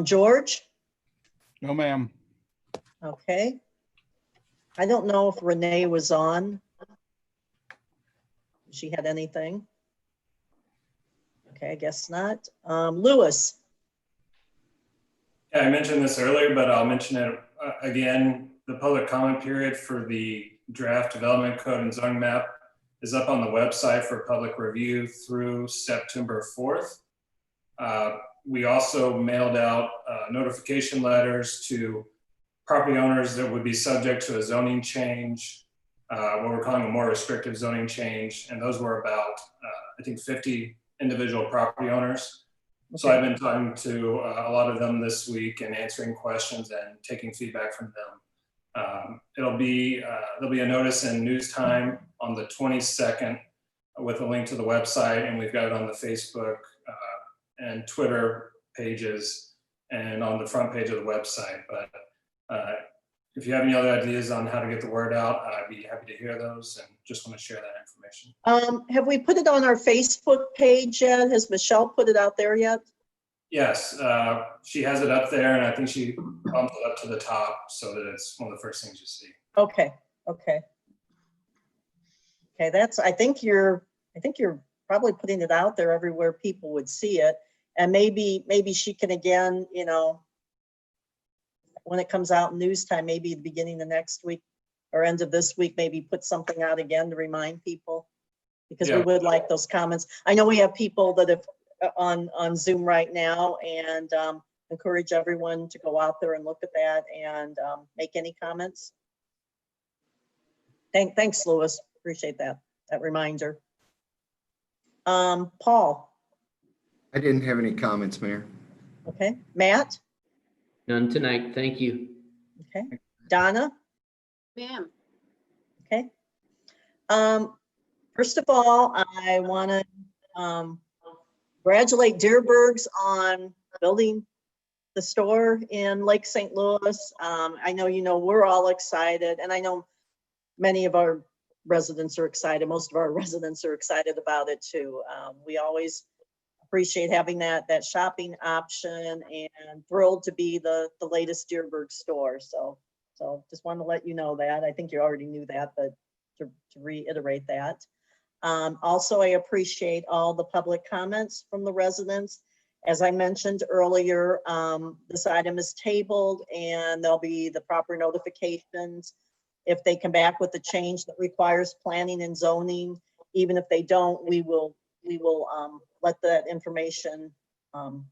George? No, ma'am. Okay. I don't know if Renee was on. She had anything? Okay, I guess not. Lewis? Yeah, I mentioned this earlier, but I'll mention it again. The public comment period for the draft development code and zoning map is up on the website for public review through September 4th. We also mailed out notification letters to property owners that would be subject to a zoning change, what we're calling a more restrictive zoning change. And those were about, I think, 50 individual property owners. So I've been talking to a lot of them this week and answering questions and taking feedback from them. There'll be a notice in News Time on the 22nd with a link to the website, and we've got it on the Facebook and Twitter pages and on the front page of the website. But if you have any other ideas on how to get the word out, I'd be happy to hear those and just want to share that information. Have we put it on our Facebook page yet? Has Michelle put it out there yet? Yes, she has it up there, and I think she bumped it up to the top so that it's one of the first things you see. Okay, okay. Okay, I think you're probably putting it out there everywhere people would see it. And maybe she can again, you know, when it comes out in news time, maybe the beginning of next week or end of this week, maybe put something out again to remind people. Because we Yeah. would like those comments. I know we have people that have on Zoom right now, and encourage everyone to go out there and look at that and make any comments. Thanks, Louis. Appreciate that reminder. Paul. I didn't have any comments, Mayor. Okay. Matt. None tonight. Thank you. Okay. Donna. Ma'am. Okay. First of all, I want to congratulate Deerbergs on building the store in Lake St. Louis. I know, you know, we're all excited, and I know many of our residents are excited. Most of our residents are excited about it too. We always appreciate having that shopping option, and thrilled to be the latest Deerberg store. So just want to let you know that. I think you already knew that, but to reiterate that. Also, I appreciate all the public comments from the residents. As I mentioned earlier, this item is tabled and there'll be the proper notifications. If they come back with a change that requires planning and zoning, even if they don't, we will let that information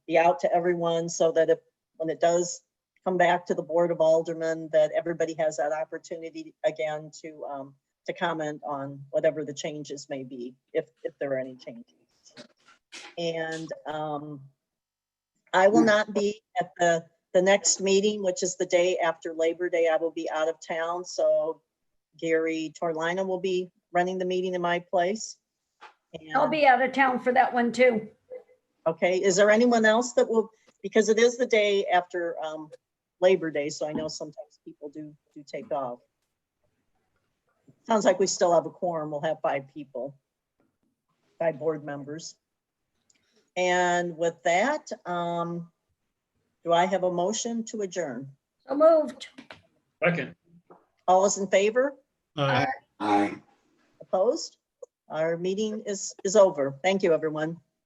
be out to everyone, so that when it does come back to the Board of Aldermen, that everybody has that opportunity again to comment on whatever the changes may be, if there are any changes. And I will not be at the next meeting, which is the day after Labor Day. I will be out of town, so Gary Torlina will be running the meeting in my place. And, I'll be out of town for that one too. okay, is there anyone else that will, because it is the day after Labor Day, so I know sometimes people do take off. Sounds like we still have a quorum. We'll have 5 people, 5 board members. And with that, do I have a motion to adjourn? So moved. Second. All is in favor? Aye. Aye. Opposed? Our meeting is over. Thank you, everyone.